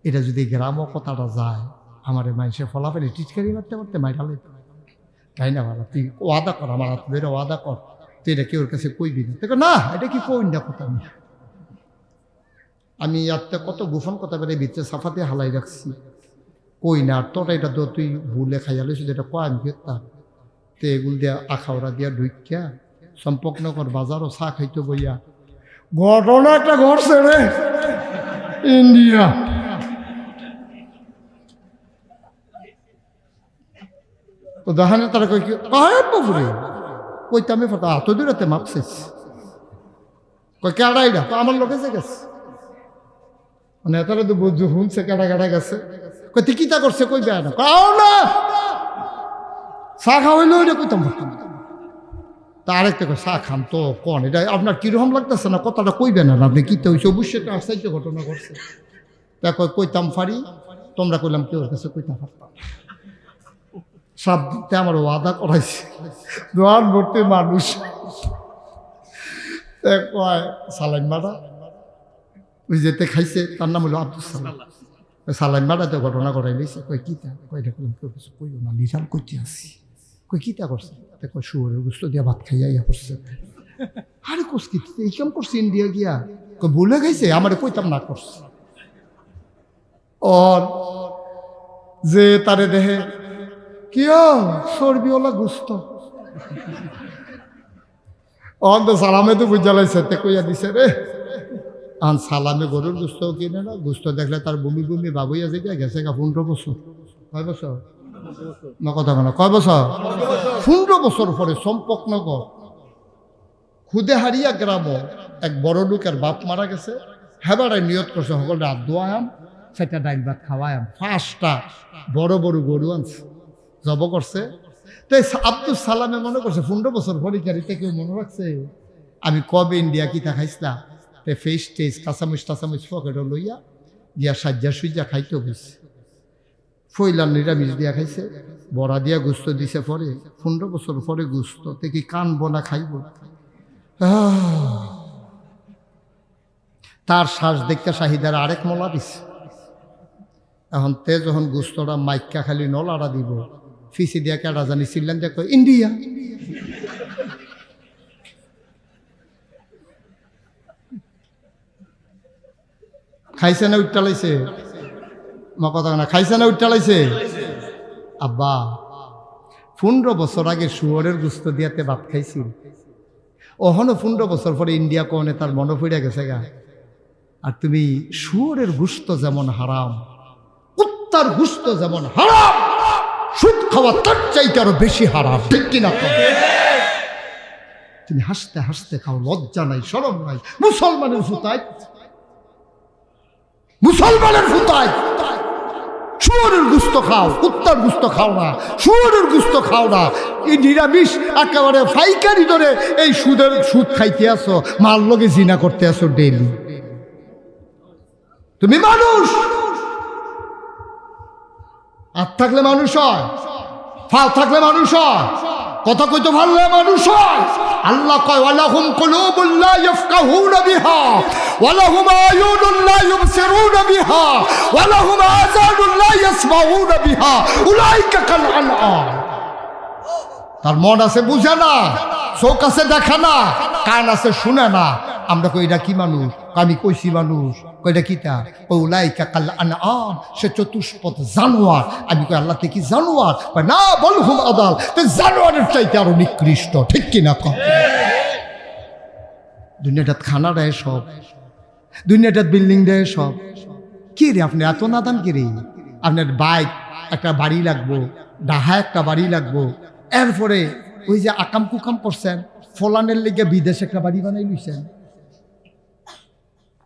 এটা যদি গ্রামও কথাটা যায়, আমার মানুষের ফলাফেলে টিটকারি মারতে মারতে মাইরালে, তাই না? ভালো তুই ওয়াদা কর, আমার হাত ধরে ওয়াদা কর, তুই এটা কেউর কাছে কইবি না। দেখো না, এটা কি কই না কথা, আমি ইয়াতে কত গোপন কথা বেড়ে ভিতরে সাফাতে হালাই রাখছি, কই না। আর তোটা এটা তো তুই ভুলে খাইয়া লইছিস, এটা কয় আমি খেতাম, তে এগুল দিয়া আখাওড়া দিয়া ঢুকিয়া চম্পকনগর বাজারও চা খাইতে বইয়া ঘটনা একটা ঘটছে রে ইন্ডিয়া। তো দেখানে তারা কই কি বাবুরে কইতামে ফটা এত দূরতে মাপছিস কই কেডাইডা তো আমার লোকে গেছে মানে তারা তো বুঝু শুনছে কেডা কেডা গেছে কই তুই কিতা করছে কই বেয়া না কাও না চা খাওয়াইলো এটা কইতাম তা আরেকটা কই চা খাম তো কোন এটা আপনার কিরকম লাগতেছে না কথাটা কইবেন না আপনি কিতা হইছে অবশ্যই একটা আশ্চর্য ঘটনা ঘটছে তা কইতাম পারি তোমরা কইলাম কেউ কাছে কইতাম পারতাম সব দিতে আমার ওয়াদা করাইছে দোয়ার ভর্তি মানুষ কয় সালাইন মারা ওই যেতে খাইছে তার নাম হলো আব্দুল সালাম সালাইন মারাতে ঘটনা করাই লইছে কই কিতা কয়টা করলাম কেউ কিছু কইও না নিশাল করতে আসি কই কিতা করছে কয় শুয়োরের গুস্ত দিয়া ভাত খাইয়া ইয়া করছে আরে কোস কি এই কাম করছে ইন্ডিয়া গিয়া কই ভুলে গেছে আমার কইতাম না করছে और যে তারে দেহে কিও চর্বিওয়ালা গুস্ত অন্ত সালামে তো বুঝালাইছে তে কইয়া দিছে রে আন সালামে গরুর গুস্ত কিনে না গুস্ত দেখলে তার বমি বমি বাবুইয়া যে গেছে 15 বছর কয় বছর না কথা বলো কয় বছর 15 বছর পরে চম্পকনগর খুদে হারিয়া গ্রাম এক বড় লোকের বাপ মারা গেছে হেবারায় নিয়ত করছে সকল রাত দোয়াম সেটা ডাইল ভাত খাওয়ায়াম 5টা বড় বড় গরু আনছে জব করছে তো আব্দুল সালামে মনে করছে 15 বছর পরে গাড়িতে কেউ মনে রাখছে আমি কবে ইন্ডিয়া কিতা খাইছিলাম তে ফেস টেস কাঁচামুচ টাচামুচ পকেটও লইয়া দিয়া সাজ্জা সুজ্জা খাইতে গেছে ফইলার নিরামিষ দিয়া খাইছে বড়া দিয়া গুস্ত দিছে পরে 15 বছর পরে গুস্ত তে কি কান বোনা খাইব তার শ্বাস দেখতে শাহিদার আরেক মলা দিছে এখন তে যখন গুস্তটা মাইকা খালি নলাড়া দিব ফিসি দিয়া কেডা জানি ছিলেন যে কই ইন্ডিয়া খাইছে না উঠটালাইছে মা কথা না খাইছে না উঠটালাইছে আব্বা 15 বছর আগে শুয়োরের গুস্ত দিয়াতে ভাত খাইছিল ওহনো 15 বছর পরে ইন্ডিয়া কোনে তার মনে পড়ে গেছে গা আর তুমি শুয়োরের গুস্ত যেমন হারাম কুত্তার গুস্ত যেমন হারাম সুদ খাওয়া তার চাইতে আরো বেশি হারাম ঠিক কিনা তুমি হাসতে হাসতে খাও লজ্জা নাই শরম নাই মুসলমানের ফুতায় শুয়োরের গুস্ত খাও কুত্তার গুস্ত খাও না শুয়োরের গুস্ত খাও না এই নিরামিষ একেবারে ফাইকারি ধরে এই সুদ খাইতে আসো মার লগে জিনা করতে আসো ডেইলি তুমি মানুষ আর থাকলে মানুষ হয় ফাল থাকলে মানুষ হয় কথা কইতে পারলে মানুষ হয় আল্লাহ কয় ওয়ালাহুম কুলুবুন লা ইয়াফকাহুনা বিহা ওয়ালাহুম আয়ুনুন লা ইউবসিরুনা বিহা ওয়ালাহুম আযানুন লা ইয়াসমাউনা বিহা উলাইকা কাল আনআম তার মন আছে বুঝে না চোখ আছে দেখে না কান আছে শুনে না আমরা কই এটা কি মানুষ আমি কইছি মানুষ কইটা কিতা ও উলাইকা কাল আনআম সে চতুষ্পদ জানোয়ার আমি কই আল্লাহ কি জানোয়ার কই না বলহুম আদাল তো জানোয়ারের চাইতে আরো নিকৃষ্ট ঠিক কি না কম দুনিয়াটা খানা দেয় সব দুনিয়াটা বিল্ডিং দেয় সব কি রে আপনি এত নাদান কি রে আপনার বাইক একটা বাড়ি লাগবো ডাহা একটা বাড়ি লাগবো এরপরে ওই যে আকাম কুকাম করছেন ফলানের লেগে বিদেশে একটা বাড়ি বানাই লইছেন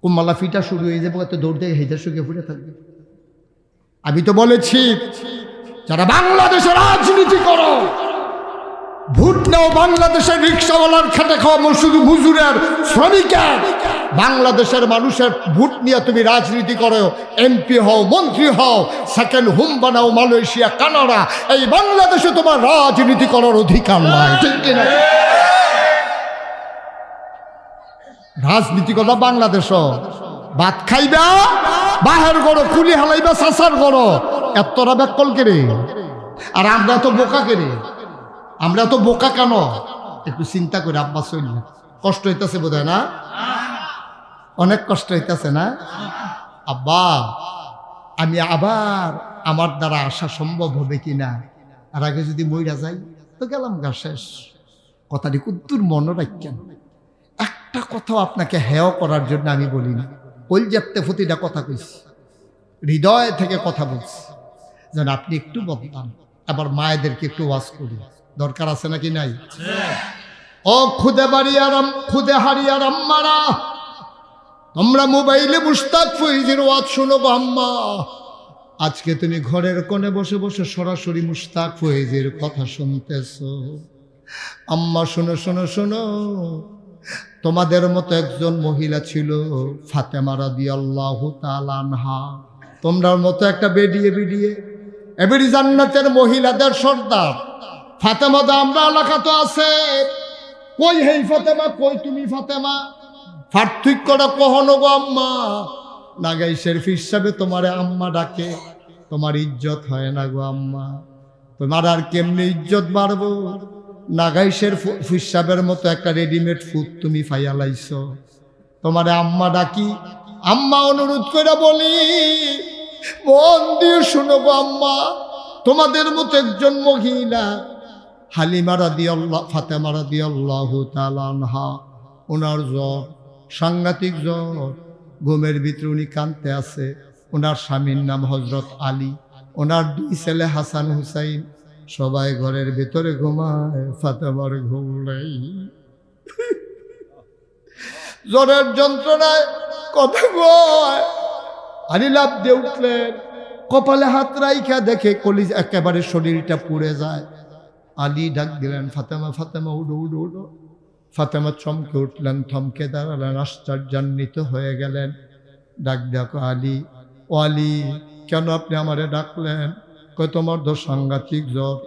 কুম্মালা ফিটা শুরু হয়ে যাবে তো দৌড় দিয়ে হেজার সুখে ফুটে থাকবে আমি তো বলেছি যারা বাংলাদেশে রাজনীতি করো ভোট নাও বাংলাদেশের রিক্সাওয়ালার খেটে খাওয়া শুধু মজুরের শ্রমিকের বাংলাদেশের মানুষের ভোট নিয়ে তুমি রাজনীতি করো এমপি হও মন্ত্রী হও সেকেন্ড হোম বানাও মালয়েশিয়া কানাডা এই বাংলাদেশে তোমার রাজনীতি করার অধিকার নাই ঠিক কিনা রাজনীতি কথা বাংলাদেশ ভাত খাইবা বাহের গড়ো কুলি হালাইবা চাষার গড়ো এতটা ব্যাকল কেড়ে আর আমরা তো বোকা কেড়ে আমরা তো বোকা কেন একটু চিন্তা করে আব্বা চললে কষ্ট হইতেছে বোধ হয় না অনেক কষ্ট হইতেছে না আব্বা আমি আবার আমার দ্বারা আসা সম্ভব হবে কিনা আর আগে যদি মইরা যাই তো গেলাম গা শেষ। কথাটি কুদ্দুর মনে রাখেন, একটা কথাও আপনাকে হেয় করার জন্য আমি বলি না, কলজাতে প্রতিটা কথা কইছি, হৃদয় থেকে কথা বলছি, যেন আপনি একটু বদলান। আবার মায়েদেরকে একটু ওয়াজ করি, দরকার আছে নাকি নাই? ও খুদে বাড়িয়ারাম, খুদে হারিয়ার আম্মারা, তোমরা মোবাইলে মুশতাক ফৈজির ওয়াজ শুনো গো আম্মা। আজকে তুমি ঘরের কোণে বসে বসে সরাসরি মুশতাক ফৈজির কথা শুনতেছো। আম্মা শোনো শোনো শোনো, তোমাদের মতো একজন মহিলা ছিল ফাতেমা রাদিয়াল্লাহু তাআলা আনহা। তোমরার মতো একটা বেডিয়ে বেডিয়ে এবারে জান্নাতের মহিলাদের সর্দার ফাতেমা দা আমরা এলাকা তো আছে। কই হেই ফাতেমা, কই তুমি ফাতেমা, পার্থক্যটা কখনো গো আম্মা। নাগাইশের হিসাবে তোমারে আম্মা ডাকে, তোমার ইজ্জত হয় না গো আম্মা। তোমার আর কেমনি ইজ্জত বাড়বো? নাগাইশের হিসাবের মতো একটা রেডিমেড ফুড তুমি ফাইয়া লাইছো, তোমারে আম্মা ডাকি। আম্মা অনুরোধ করে বলি, মন দিয়ে শুনো গো আম্মা, তোমাদের মতো একজন মহিলা হালিমা রাদিয়াল্লাহু, ফাতেমা রাদিয়াল্লাহু তাআলা আনহা, ওনার জ্বর, সাংঘাতিক জ্বর, ঘুমের ভিতরে উনি কাঁদতে আছে। ওনার স্বামীর নাম হযরত আলী, ওনার দুই ছেলে হাসান হুসাইন, সবাই ঘরের ভিতরে ঘুমায়, ফাতেমার ঘুম নেই। জ্বরের যন্ত্রণায় কথা কয়। আলী লাফ দিয়ে উঠলেন, কপালে হাত রাইখা দেখে কলিজ একেবারে শরীরটা পুড়ে যায়। আলী ডাক দিলেন, ফাতেমা ফাতেমা উঠো উঠো উঠো। ফাতেমা চমকে উঠলেন, থমকে দাঁড়ালেন, আশ্চর্যান্বিত হয়ে গেলেন। ডাক দেখো আলী, ও আলী, কেন আপনি আমারে ডাকলেন? কই তোমার তো সাংঘাতিক জ্বর,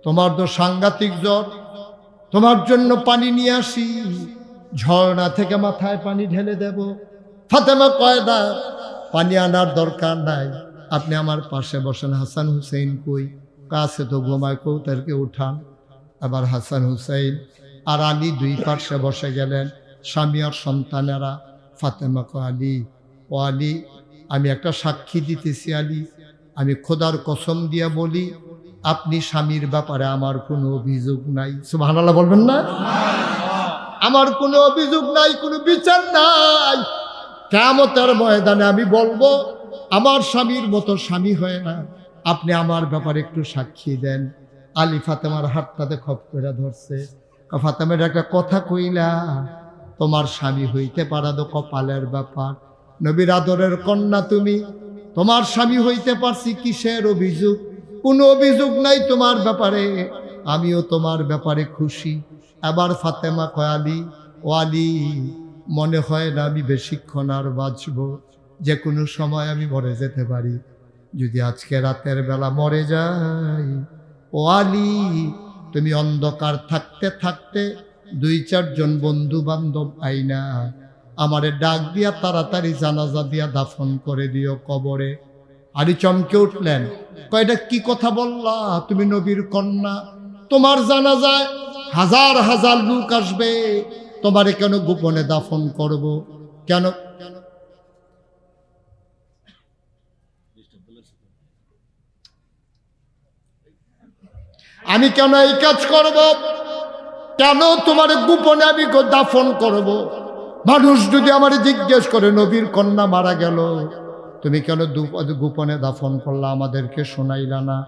তোমার তো সাংঘাতিক জ্বর, তোমার জন্য পানি নিয়ে আসি, ঝর্ণা থেকে মাথায় পানি ঢেলে দেব। ফাতেমা কয় না, পানি আনার দরকার নাই, আপনি আমার পাশে বসেন। হাসান হুসেইন কই? কাছে তো ঘুমায়, কৌতারকে উঠান। আবার হাসান হুসেইন আর আলী দুই পাশে বসে গেলেন, স্বামী আর সন্তানেরা। ফাতেমা কয়, আলী, ও আলী, আমি একটা সাক্ষী দিতেছি আলী, আমি খোদার কসম দিয়া বলি, আপনি স্বামীর ব্যাপারে আমার কোনো অভিযোগ নাই। সুবহানাল্লাহ বলবেন না? আমার কোনো অভিযোগ নাই, কোনো বিচার নাই। কিয়ামতের ময়দানে আমি বলবো, আমার স্বামীর মতো স্বামী হয় না, আপনি আমার ব্যাপারে একটু সাক্ষী দেন। আলী ফাতেমার হাতটাতে খপ করে ধরছে। ফাতেমার একটা কথা কইলা, তোমার স্বামী হইতে পারা তো কপালের ব্যাপার, নবীর আদরের কন্যা তুমি, তোমার স্বামী হইতে পারছি, কিসের অভিযোগ? কোনো অভিযোগ নাই তোমার ব্যাপারে, আমিও তোমার ব্যাপারে খুশি। আবার ফাতেমা কয়, আলী, ও আলী, মনে হয় না আমি বেশিক্ষণ আর বাঁচব, যে কোনো সময় আমি মরে যেতে পারি। যদি আজকে রাতের বেলা মরে যাই, ও আলী, তুমি অন্ধকার থাকতে থাকতে দুই চারজন বন্ধু বান্ধব আইনা আমারে ডাক দিয়া তাড়াতাড়ি জানাজা দিয়া দাফন করে দিও কবরে। আলী চমকে উঠলেন, কয়টা কি কথা বললা? তুমি নবীর কন্যা, তোমার জানাজায় হাজার হাজার লোক আসবে, তোমারে কেন গোপনে দাফন করব? কেন? আমি কেন এই কাজ করব? কেন তোমার গোপনে আমি দাফন করব? মানুষ যদি আমার জিজ্ঞেস করে, নবীর কন্যা মারা গেল, তুমি কেন গোপনে দাফন করলা, আমাদেরকে শোনাইলা না?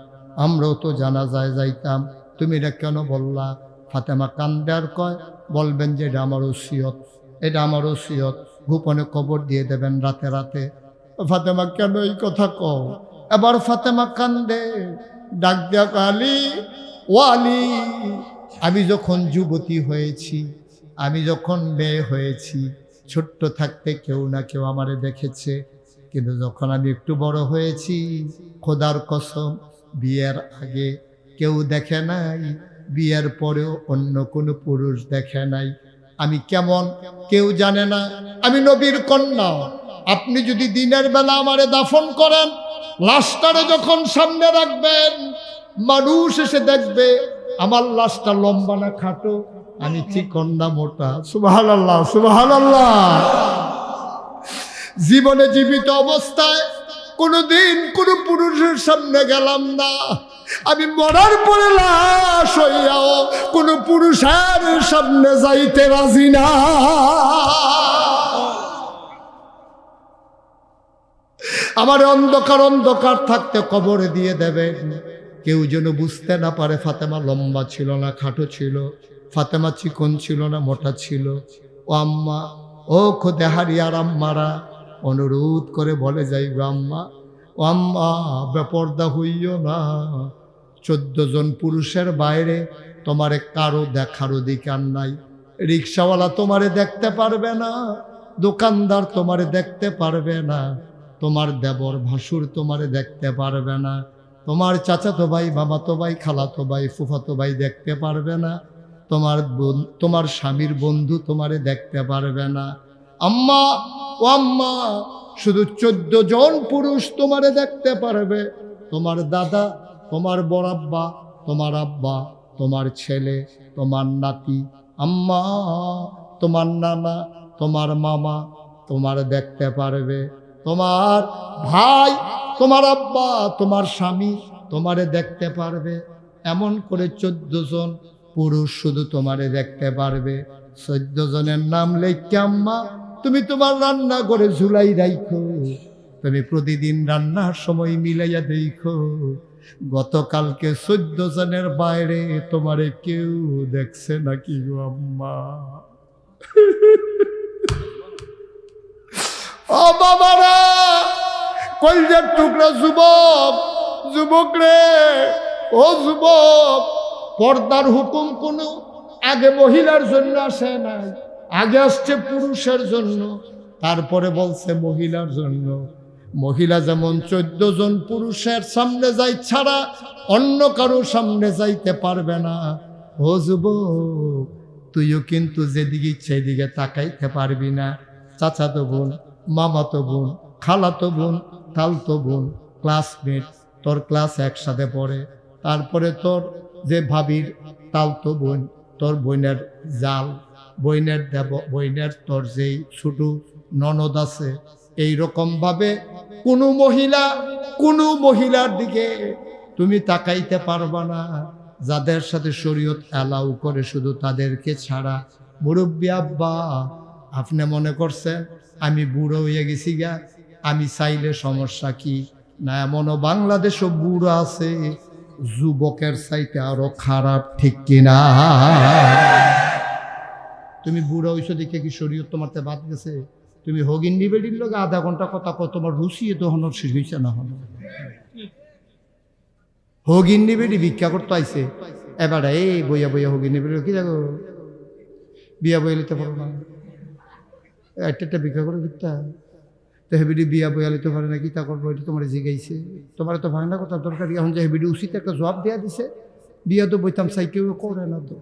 আমরাও তো জানাজায় যাইতাম, তুমি এটা কেন বললা? ফাতেমা কান্দে আর কয়, বলবেন যে এটা আমার ওসিয়ত, এটা আমার ওসিয়ত, গোপনে কবর দিয়ে দেবেন রাতে রাতে। ফাতেমা কেন এই কথা কও? এবার ফাতেমা কান্দে, ডাক দিয়া কয়, আলী, ও আলী, আমি যখন যুবতী হয়েছি, আমি যখন মেয়ে হয়েছি, ছোট্ট থাকতে কেউ না কেউ আমারে দেখেছে, কিন্তু যখন আমি একটু বড় হয়েছি, খোদার কসম, বিয়ের আগে কেউ দেখে নাই, বিয়ের পরেও অন্য কোনো পুরুষ দেখে নাই। আমি কেমন কেউ জানে না, আমি নবীর কন্যা। আপনি যদি দিনের বেলা আমারে দাফন করেন, লাশটারে যখন সামনে রাখবেন, মানুষ এসে দেখবে আমার লাশটা লম্বা না খাটো, আমি চিকন না মোটা। সুবহানাল্লাহ, সুবহানাল্লাহ। জীবনে জীবিত অবস্থায় কোনোদিন কোনো পুরুষের সামনে গেলাম না, আমি মরার পরে লাশ হইয়াও কোন পুরুষের সামনে যাইতে রাজি না। আমার অন্ধকার অন্ধকার থাকতে কবরে দিয়ে দেবেন, কেউ যেন বুঝতে না পারে ফাতেমা লম্বা ছিল না খাটো ছিল, ফাতেমা চিকন ছিল না মোটা ছিল। ও আম্মা, ও খোদে হারিয়ার আম্মারা, অনুরোধ করে বলে যাই গো আম্মা, ও আম্মা বেপর্দা হইও না। 14 জন পুরুষের বাইরে তোমারে কারো দেখার অধিকার নাই। রিক্সাওয়ালা তোমারে দেখতে পারবে না, দোকানদার তোমারে দেখতে পারবে না, তোমার দেবর ভাসুর তোমারে দেখতে পারবে না, তোমার চাচাতো ভাই মামাতো ভাই খালাতো ভাই ফুফাতো ভাই দেখতে পারবে না, তোমার স্বামীর বন্ধু তোমারে দেখতে পারবে না। আম্মা, ও আম্মা, শুধু 14 জন পুরুষ তোমারে দেখতে পারবে, তোমার দাদা, তোমার বড় আব্বা, তোমার আব্বা, তোমার ছেলে, তোমার নাতি। আম্মা, তোমার নানা, তোমার মামা তোমার দেখতে পারবে, তোমার ভাই, তোমার আব্বা, তোমার স্বামী তোমারে দেখতে পারবে। এমন করে 14 জন পুরুষ শুধু তোমারে দেখতে পারবে। 14 জনের নাম লেখা আম্মা তুমি তোমার রান্না করে ঝুলাই রাখো, তুমি প্রতিদিন রান্নার সময় মিলাইয়া দেখো গতকালকে 14 জনের বাইরে তোমারে কেউ দেখছে নাকি গো আম্মা। ও বাবারা, কলজার টুকরা যুবক, যুবক রে, ও যুবক, পর্দার হুকুম কোনো আগে মহিলার জন্য আসে নাই, আগে আসছে পুরুষের জন্য, তারপরে বলছে মহিলার জন্য। মহিলা যেমন 14 জন পুরুষের সামনে যাই ছাড়া অন্য কারো সামনে যাইতে পারবে না। ও যুবক, তুইও কিন্তু যেদিকে ইচ্ছে এদিকে তাকাইতে পারবি না। চাচাতো বোন, মামাতো বোন, খালাতো বোন, তালতো বোন, ক্লাসমেট, তোর ক্লাস একসাথে পড়ে, তারপরে তোর যে ভাবির তালতো বোন, তোর বোনের জাল, বোনের তোর যেই ছোট ননদ আছে, এইরকম ভাবে কোনো মহিলার দিকে তুমি তাকাইতে পারবা না যাদের সাথে শরীয়ত অ্যালাউ করে শুধু তাদেরকে ছাড়া। মুরব্বী আব্বা, আপনি মনে করছেন আমি বুড়ো হয়ে গেছি গা, আমি চাইলে সমস্যা কি? না, এমনও বাংলাদেশও বুড়ো আছে যুবকের চাইতে আরো খারাপ, ঠিক কিনা? তুমি বুড়ো হইছো দেখে কি শরীয়ত তোমারতে বাদ গেছে? তুমি হগিন নিবেডির লোক আধা ঘন্টা কথা কো, তোমার রুচি তো হন শেষ হইছে না হন। হগিন নিবেডি ভিক্ষা করতে আইছে, এবারে এই বইয়া বইয়া হগিন নিবেডি কি দেখো বিয়া বইয়া লিতে পারো না, একটা ভিক্ষা করে ভিক্ষা তো হেবিডি বিয়া বইয়া লিতে পারে না, কি তা করবো? এটা তোমার জিগাইছে, তোমার তো ভাঙনা কথা দরকার। এখন যে হেবিডি উচিত একটা জবাব দেওয়া দিছে, বিয়া তো বইতাম চাই, কেউ করে না তো।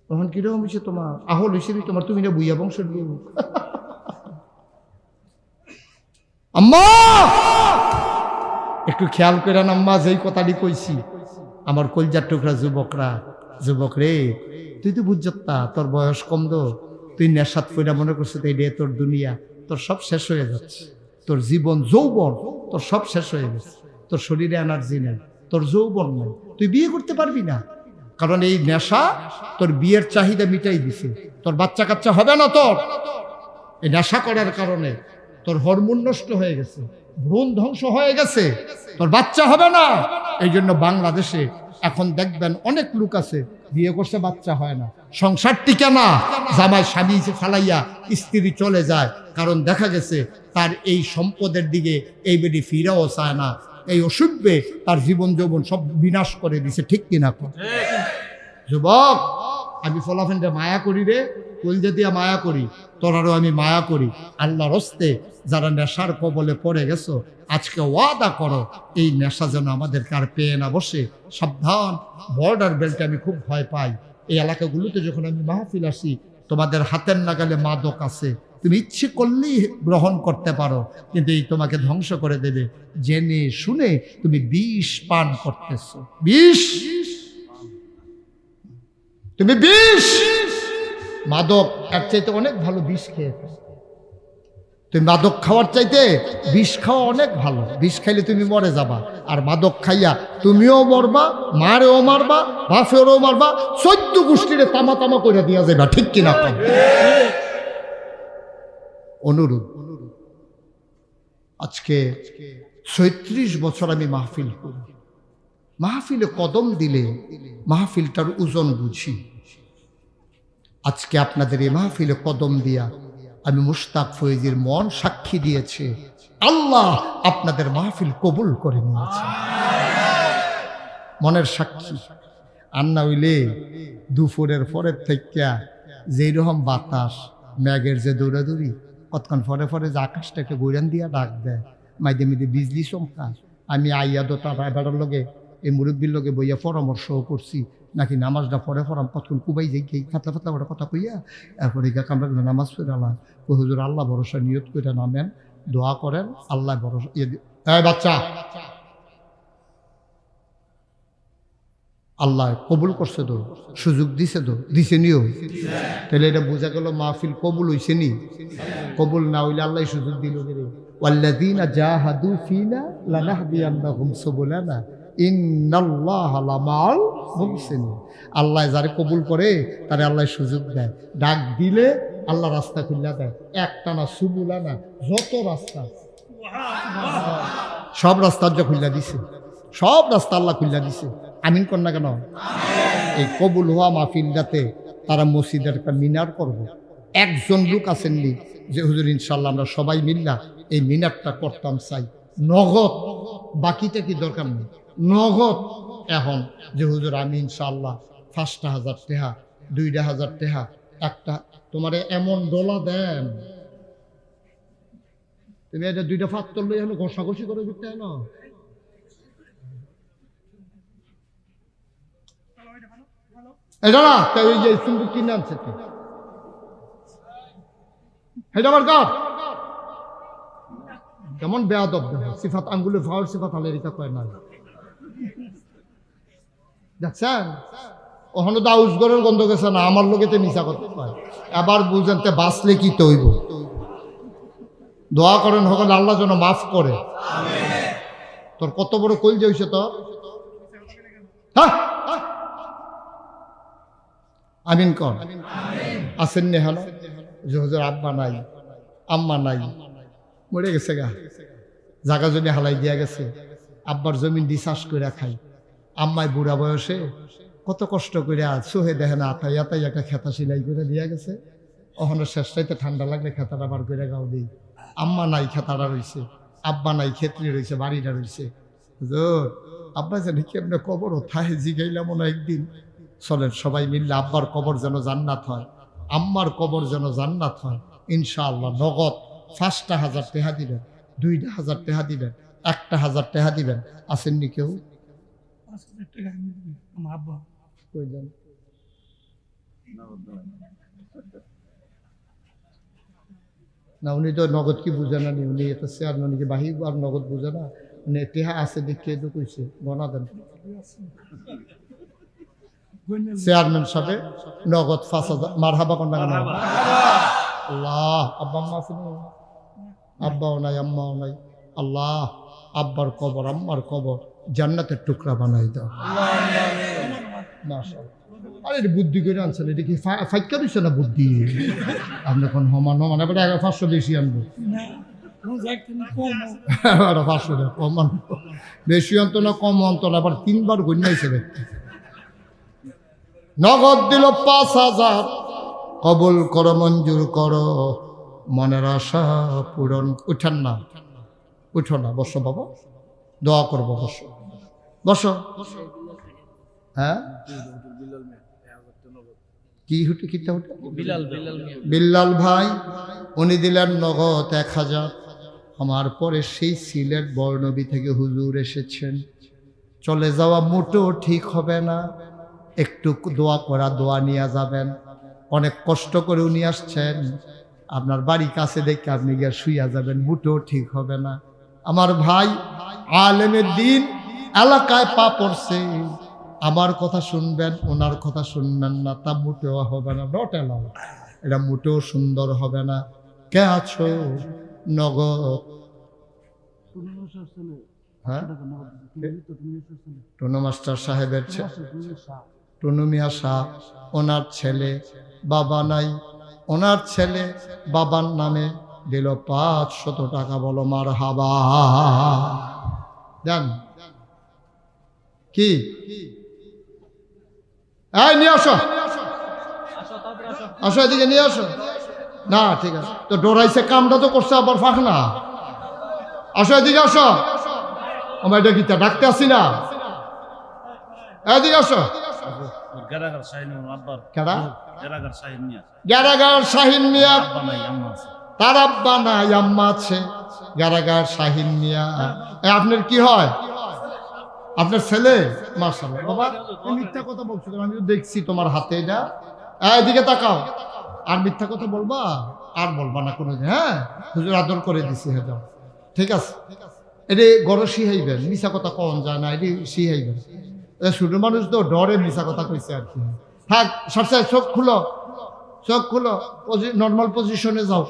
তখন কিরকম হয়েছে তোমার আহল হিসেবে তোমার, তুমি না বুইয়া বংশের লোক। আম্মা একটু খেয়াল করেন আম্মা, যেই কথাটি কইছি, আমার কলজার টুকরা যুবক রে, তুই তো বুঝতা তোর বয়স কম দো, তুই নেশাত কইরা মনে করছিস এই তোর দুনিয়া, তোর সব শেষ হয়ে যাচ্ছে, তোর জীবন যৌবন তোর সব শেষ হয়ে গেছে, তোর শরীরে এনার্জি নেই, তোর যৌবন নেই, তুই বিয়ে করতে পারবি না, কারণ এই নেশা তোর বিয়ের চাহিদা মিটাই দিছে। তোর বাচ্চা কাচ্চা হবে না, তোর এই নেশা করার কারণে তোর হরমোন নষ্ট হয়ে গেছে, ভ্রূণ ধ্বংস হয়ে গেছে, তোর বাচ্চা হবে না। এই জন্য বাংলাদেশে এখন দেখবেন অনেক লোক আছে বিয়ে করছে বাচ্চা হয় না, সংসার টিকে না, জামাই স্বামী ফালাইয়া স্ত্রী চলে যায়, কারণ দেখা গেছে তার এই সম্পদের দিকে এই বেডি ফিরাও চায় না, এই অসুভ্যে তার জীবন যৌবন সব বিনাশ করে দিছে, ঠিক কিনা? যুবক, আমি ফলাফেন্ডে মায়া করি রে, কলজা দিয়া মায়া করি, তোরারও আমি মায়া করি। আল্লাহর হস্তে যারা নেশার কবলে পড়ে গেছো, আজকে ওয়াদা করো এই নেশা যেন আমাদেরকে আর পেয়ে না বসে। সাবধান, বর্ডার বেল্টে আমি খুব ভয় পাই। এই এলাকাগুলোতে যখন আমি মাহফিল আসি, তোমাদের হাতের নাগালে মাদক আছে, তুমি ইচ্ছে করলেই গ্রহণ করতে পারো, কিন্তু এই তোমাকে ধ্বংস করে দেবে। জেনে শুনে তুমি বিষ পান করতেছো, বিষ, তুমি বিষ, মাদক এর চাইতে অনেক ভালো বিষ খেয়েছো। তুমি মাদক খাওয়ার চাইতে বিষ খাওয়া অনেক ভালো। বিষ খাইলে তুমি মরে যাবা, আর মাদক খাইয়া তুমিও মরবা, মারেও মারবা, বাপেরও মারবা, 14 গোষ্ঠীরে তামা তামা করে দিয়া যাবা। ঠিক কিনা? অনুরোধ, আজকে 36 বছর আমি মাহফিল করি। মাহফিলে কদম দিলে মাহফিলটার ওজন বুঝি। আজকে আপনাদের এই মাহফিলে কদম দিয়া আমি মুশতাক ফয়েজির মন সাক্ষী দিয়েছে, আল্লাহ আপনাদের মাহফিল কবুল করে নিয়েছে। মনের সাক্ষী। আর না হইলে দুপুরের পরের থেকে যেই রকম বাতাস, ম্যাগের যে দৌড়াদৌড়ি, কতক্ষণ পরে পরে যে আকাশটাকে বইরান দিয়া ডাক দেয়, মাইদে মিদে বিজলি চমকা। আমি আইয়া দোটা বেড়ার লগে এই মুরব্বীর লগে বইয়া পরামর্শও করছি, নাকি নামাজটা পরে পড়াম, কতক্ষণ কুবাই যাই গিয়ে ফাতলা ফাতলা ওটা কথা কইয়া এরপরে কামরা নামাজ পড়ালাম। হুজুর আল্লাহ ভরসা নিয়ত করে নামেন, দোয়া করেন, আল্লাহ ভরসা। বাচ্চা আল্লাহ কবুল করছে তো, সুযোগ দিছে তো, দিছে নিও। তাহলে এটা বোঝা গেল মাহফিল কবুল হইছে নি। কবুল না হইলে আল্লাহ সুযোগ দিল। ওয়াল্লাযীনা জাহাদু ফীনা লানাহদিয়ান্নাহুম সুবুলানা ইন্নাল্লাহা লামাল মুহসিনিন। আল্লাহ যারে কবুল করে তারে আল্লাহ সুযোগ দেয়, ডাক দিলে আল্লাহ রাস্তা খুলে দেয়। একটা না, সুবুলানা, যত রাস্তা, সব রাস্তা যে খুলে দিছে, সব রাস্তা আল্লাহ খুলে দিছে। আমিন কর না কেন? এই কবুল হওয়া মাহফিলটাতে তারা মসজিদের একটা মিনার করব। একজন লোক আসেননি যে হুজুর ইনশাল্লাহ আমরা সবাই মিল্লা এই মিনারটা করতাম চাই, নগদ। বাকিটা কি দরকার নেই, নগদ। এখন যে হুজুর আমি ইনশাল্লাহ 5,000 টাকা, 2,000 টাকা, একটা তোমারে এমন ডলা দেন, তুমি এটা 2টা ফাত্তর লই এখন ঘষাঘষি করে দিতে হয় না। এটা না তাই ওই যে চুম্বুক কিনে আনছে, এটা আমার গাছ কেমন বেয়াদব দেখো, সিফাত আঙ্গুলে ভাওয়ার সিফাত আলেরিকা কয় না। দেখছেন ওখানে দাউস গরের গন্ধ গেছে না, আমার লোকেতে মিশা করতে পারে। এবার বুঝেন তে বাঁচলে কি তৈব। দোয়া করেন হকল আল্লাহ যেন মাফ করে। তোর কত বড় কইল যে হইছে তোর। হ্যাঁ আমিন কর। আসেন নেহান যে হুজুর আব্বা নাই, আম্মা নাই, মরে গেছে গা, জাগা জমি হালাই দিয়া গেছে, আব্বার জমিন দিয়ে চাষ করে খাই। আম্মাই বুড়া বয়সে কত কষ্ট করে সোহে দেখে না আতাই আতাই একটা খেতা সিলাই করে দিয়া গেছে। ওখানে শেষটাইতে ঠান্ডা লাগলে খেতাটা বার করে গাও দিই। আম্মা নাই, খেতাটা রয়েছে, আব্বা নাই, ক্ষেত্রে রয়েছে, বাড়িটা রয়েছে। হুজুর আব্বা জানি কেমনে কবর থাহে জিগাইলাম না একদিন। চলেন সবাই মিললে আব্বার কবর যেন জান্নাত হয়, আম্মার কবর যেন জান্নাত হয় ইনশাআল্লাহ। নগদ 5,000 টাকা দিবেন, 2,000 টাকা দিবেন, 1,000 টাকা দিবেন। আসেননি কেউ? না উনি তো নগদ কি বুঝে না, উনি এটা চেয়ারম্যান, উনি বাহি আর নগদ বুঝে না। উনি টেহা আছে দেখে তো কইছে গনা দেন। চেয়ারম্যান সাহেব নগদ 5,000 মারহাবা কন্যা কেন? আল্লাহ আব্বা আম্মা আছে না? আব্বাও নাই, আম্মাও নাই। আল্লাহ আব্বার কবর আম্মার কবর জান্নাতের টুকরা বানাই দাও। মাশাআল্লাহ। আরে বুদ্ধি করে আনছেন, এটা কি ফাইকা দিচ্ছে না বুদ্ধি? আপনি এখন হমান হমান এবার 500 বেশি আনবো, 500 কম আনবো, বেশি আনতো না কম আনতো না, আবার 3বার গণ্যাইছে ব্যক্তি। নগদ দিল 5,000, কবুল করো, মঞ্জুর করো, মনের আশা পূরণ। উঠেন না, উঠো না, বসো বাবা, দোয়া করবো, বসো বসো। হ্যাঁ কি হুটে কিতা হুটে? বিল্লাল ভাই উনি দিলেন নগদ 1,000। আমার পরে সেই সিলেট বর্ণবী থেকে হুজুর এসেছেন, চলে যাওয়া মোটেও ঠিক হবে না, একটু দোয়া করা, দোয়া নিয়ে যাবেন। অনেক কষ্ট করে উনি আসছেন, আপনার বাড়ি কাছে দেখে আপনি গিয়ে শুইয়া যাবেন, মোটেও ঠিক হবে না। আমার ভাই আলেমের দিন এলাকায় পা পড়ছে, আমার কথা শুনবেন, ওনার কথা শুনবেন না, তা মোটেও হবে না। নট এলাও, এটা মোটেও সুন্দর হবে না। কে আছো? নগদ। হ্যাঁ, টুনু মাস্টার সাহেবের টুনু মিয়া শাহ, ওনার ছেলে বাবা নাই, ওনার ছেলে বাবার নামে দিল 500 টাকা। বলো মারহাবা। জান কি এই নিয়ে আসো, আসো এদিকে নিয়ে আসো। না ঠিক আছে, তো ডোরাইছে, কামটা তো করছে আবার ফাঁক না। আসো এদিকে আসো, আমার এটা গীতা ডাকতে আসি না, এদিকে আসো। গ্যারাগার শাহিন মিয়া, তার আব্বা নাই আম্মা আছে। গ্যারাগার শাহিন মিয়া, আপনার কি হয়? আপনার ছেলে? মাশাআল্লাহ। বাবা তুমি মিথ্যা কথা বলছো, আমি তো দেখছি তোমার হাতে এটা। এদিকে তাকাও, আর মিথ্যা কথা বলবা? আর বলবা না কোনোদিন। হ্যাঁ, হুজুর আদর করে দিছি। হ্যাঁ যাও, ঠিক আছে। এটি গড় শিহাইবেন, মিশা কথা কন যায় না, এটি শিহাইবেন। ছোট মানুষ তো ডরে মিশা কথা কইছে আর কি। থাক, সবসময় চোখ খুলো, চোখ খুলো, নর্মাল পজিশনে যাও।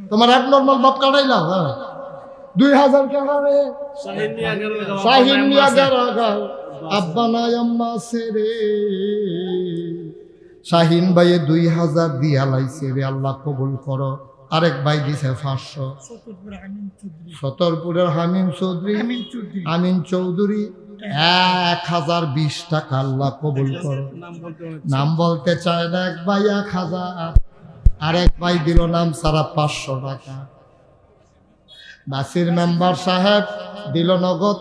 তোমার এক নর্মাল বাপ কাটাইলাম। হ্যাঁ, 2000 টাকা রে শাহিন মিয়া গ্যারাগার, আব্বা নাই আম্মা আছে রে। শাহিন ভাইয়ে 2000 দিয়া লাইছে রে, আল্লাহ কবুল করো। আরেক ভাই দিছে 500। সতরপুরের আমিন চৌধুরী 1020 টাকা, আল্লাহ কবুল করো। নাম বলতে চায় না এক ভাই 1000, আরেক ভাই দিল নাম সারা 500 টাকা। নাসির মেম্বার সাহেব দিল নগদ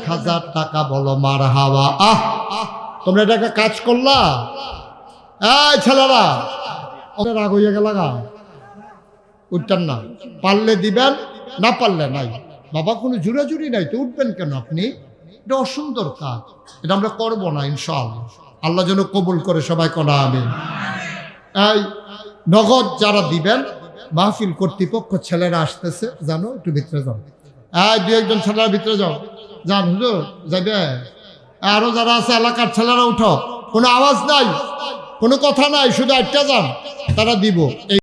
1000 টাকা। বলো মারহাবা। তোমরা এটা একটা কাজ করলা? এই ছেলেরা, রাগ হইয়া গেল গা, উঠতেন না। পারলে দিবেন, না পারলে নাই। বাবা কোনো জুড়াজুড়ি নাই তো, উঠবেন কেন আপনি? এটা অসুন্দর কাজ, এটা আমরা করবো না ইনশাআল্লাহ। আল্লাহ যেন কবুল করে, সবাই কনা আমিন। এই নগদ যারা দিবেন, মাহফিল কর্তৃপক্ষ ছেলেরা আসতেছে, জানো, একটু ভিতরে যাও। দু একজন ছেলেরা ভিতরে যাও, যান হুজুর যাইবে। আরো যারা আছে এলাকার ছেলেরা উঠো, কোনো আওয়াজ নাই, কোনো কথা নাই, শুধু একটা যান, তারা দিব।